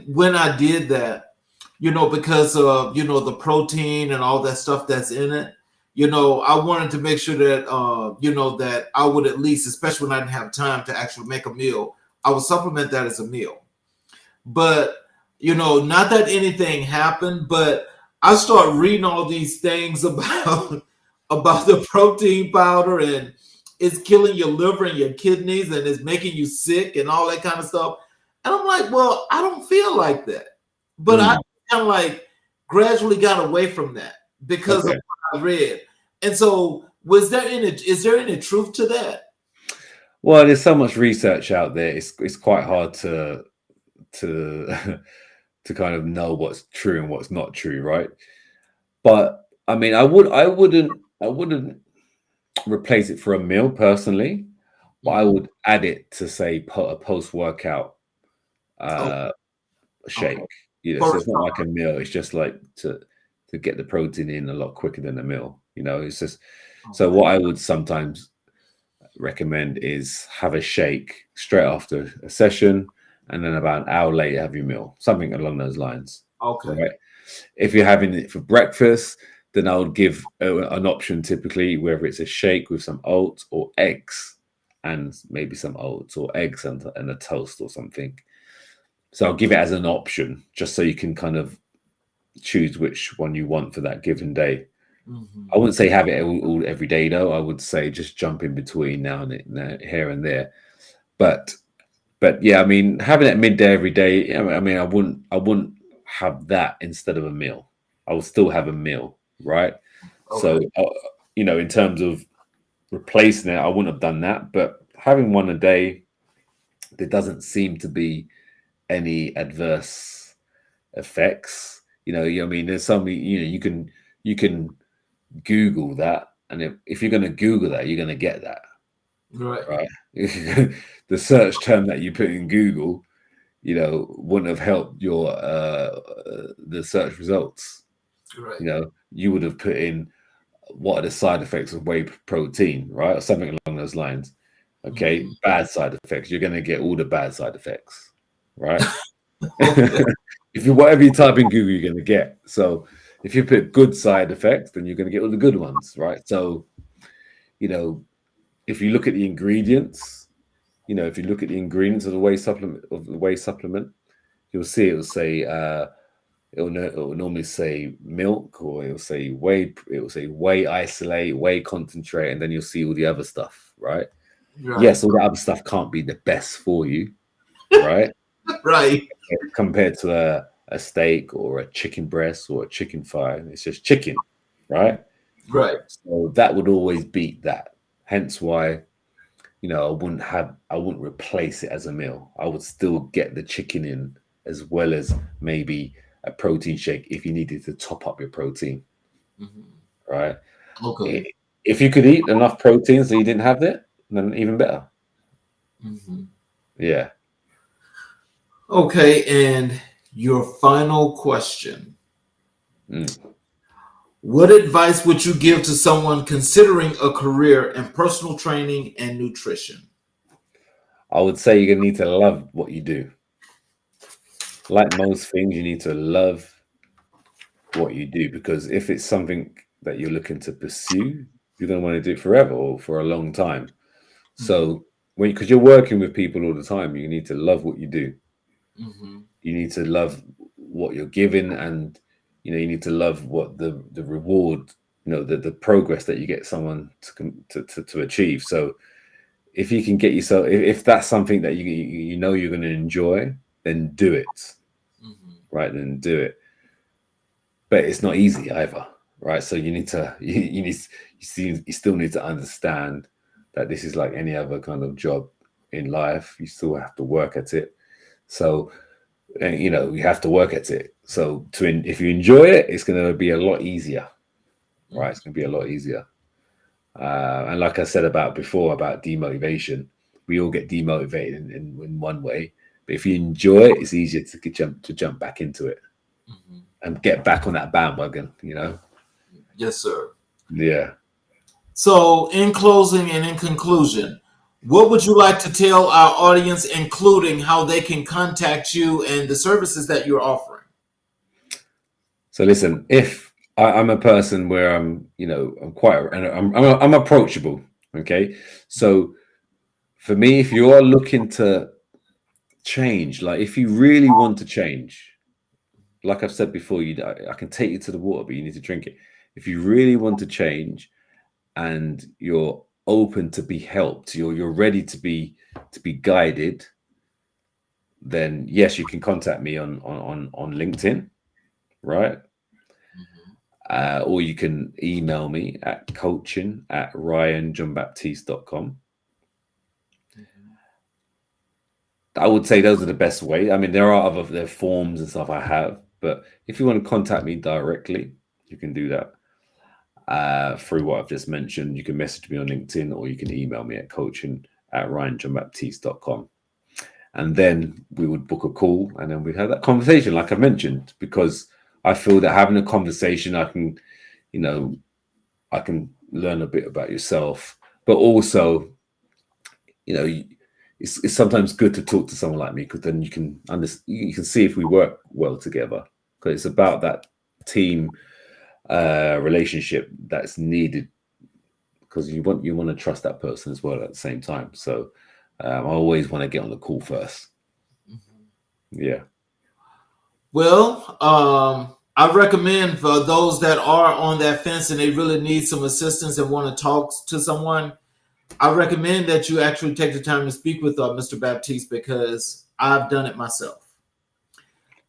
When I did that, because of the protein and all that stuff that's in it, I wanted to make sure that that I would at least, especially when I didn't have time to actually make a meal, I would supplement that as a meal. but not that anything happened, but I start reading all these things about about the protein powder, and it's killing your liver and your kidneys, and it's making you sick and all that kind of stuff. And I'm like, well, I don't feel like that. But I Mm, kind of like gradually got away from that because of okay. what I read. And so is there any truth to that? Well, there's so much research out there. It's quite hard to to kind of know what's true and what's not true, right? But I mean, I wouldn't replace it for a meal personally, but I Mhm. would add it to say a post workout Okay, uh okay. shake. So First it's not off, like a meal. It's just like to get the protein in a lot quicker than a meal. It's just so okay. what I would sometimes recommend is have a shake straight after a session, and then about an hour later have your meal, something along those lines. Okay. Right. If you're having it for breakfast, then I would give an option typically, whether it's a shake with some oats or eggs, and maybe some oats or eggs and a toast or something. So I'll give it as an option, just so you can kind of choose which one you want for that given day. I Hmm. wouldn't say have it all every day though. I would say just jump in between here and there. But yeah, I mean, having it at midday every day. I mean, I wouldn't have that instead of a meal. I would still have a meal, right? So, Okay. in terms of replacing it, I wouldn't have done that. But having one a day, there doesn't seem to be any adverse effects. I mean, there's so many. You can Google that, and if you're going to Google that, you're going to get that, Right. right? The search term that you put in Google, wouldn't have helped your the search results. Right. You would have put in what are the side effects of whey protein, right, or something along those lines. Okay, Hmm. bad side effects. You're going to get all the bad side effects, right? Okay. If you whatever you type in Google, you're going to get. So if you put good side effects, then you're going to get all the good ones, right? So you know, if you look at the ingredients, if you look at the ingredients of the whey supplement, you'll see it'll say it'll normally say milk, or it'll say whey isolate, whey concentrate, and then you'll see all the other stuff, right? Right. Yes, all the other stuff can't be the best for you, right? Right. Compared to a steak or a chicken breast or a chicken thigh, it's just chicken, right? Right. So that would always beat that. Hence why I wouldn't replace it as a meal. I would still get the chicken in, as well as maybe a protein shake if you needed to top up your protein, Hmm. right? Okay. I- If you could eat enough protein so you didn't have it, then even better. Hmm. Yeah. Okay. And your final question. Mm. What advice would you give to someone considering a career in personal training and nutrition? I would say you're gonna need to love what you do. Like most things, you need to love what you do, because if it's something that you're looking to pursue, you're gonna want to do it forever or for a long time. Hmm. So because you're working with people all the time, you need to love what you do. Hmm. You need to love what you're given, and you need to love what the reward, the progress that you get someone to achieve. So if you can get yourself, if that's something that you're going to enjoy, then do it. Hmm. Right, then do it. But it's not easy either, right? So you need to you still need to understand that this is like any other kind of job in life. You still have to work at it. So you have to work at it. So if you enjoy it, it's going to be a lot easier, right? It's going to be a lot easier. And like I said about before about demotivation, we all get demotivated in one way. But if you enjoy it, it's easier to jump back into it Hmm. and get back on that bandwagon. Yes, sir. Yeah. So, in closing and in conclusion, what would you like to tell our audience, including how they can contact you and the services that you're offering? So listen, if I'm a person where I'm quite, and I'm approachable. Okay, so for me, if you are looking change. Like if you really want to change, like I've said before, I can take you to the water, but you need to drink it. If you really want to change and you're open to be helped, you're ready to be guided, then yes, you can contact me on LinkedIn, right? Or you can email me at coaching@ryanjohnbaptiste.com. I would say those are the best way. I mean, there are other forms and stuff I have, but if you want to contact me directly, you can do that through what I've just mentioned. You can message me on LinkedIn, or you can email me at coaching@ryanjohnbaptiste.com. And then we would book a call, and then we'd have that conversation, like I mentioned, because I feel that having a conversation, I can learn a bit about yourself, but also, it's sometimes good to talk to someone like me, because then you can see if we work well together, because it's about that team relationship that's needed, because you want to trust that person as well at the same time. So I always want to get on the call first. Yeah. Well, I recommend for those that are on that fence and they really need some assistance and want to talk to someone, I recommend that you actually take the time to speak with Mr. Baptiste, because I've done it myself.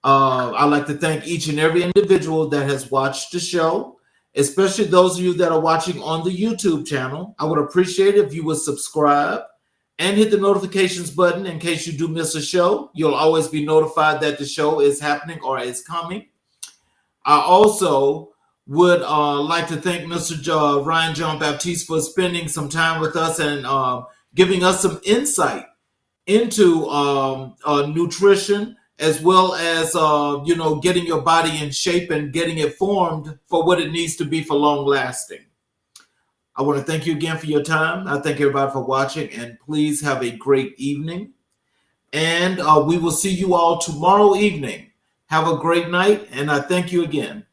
I'd like to thank each and every individual that has watched the show, especially those of you that are watching on the YouTube channel. I would appreciate it if you would subscribe and hit the notifications button in case you do miss a show. You'll always be notified that the show is happening or is coming. I also would like to thank Mr. Ryan John-Baptiste for spending some time with us and giving us some insight into nutrition, as well as getting your body in shape and getting it formed for what it needs to be for long lasting. I want to thank you again for your time. I thank everybody for watching, and please have a great evening. And we will see you all tomorrow evening. Have a great night, and I thank you again.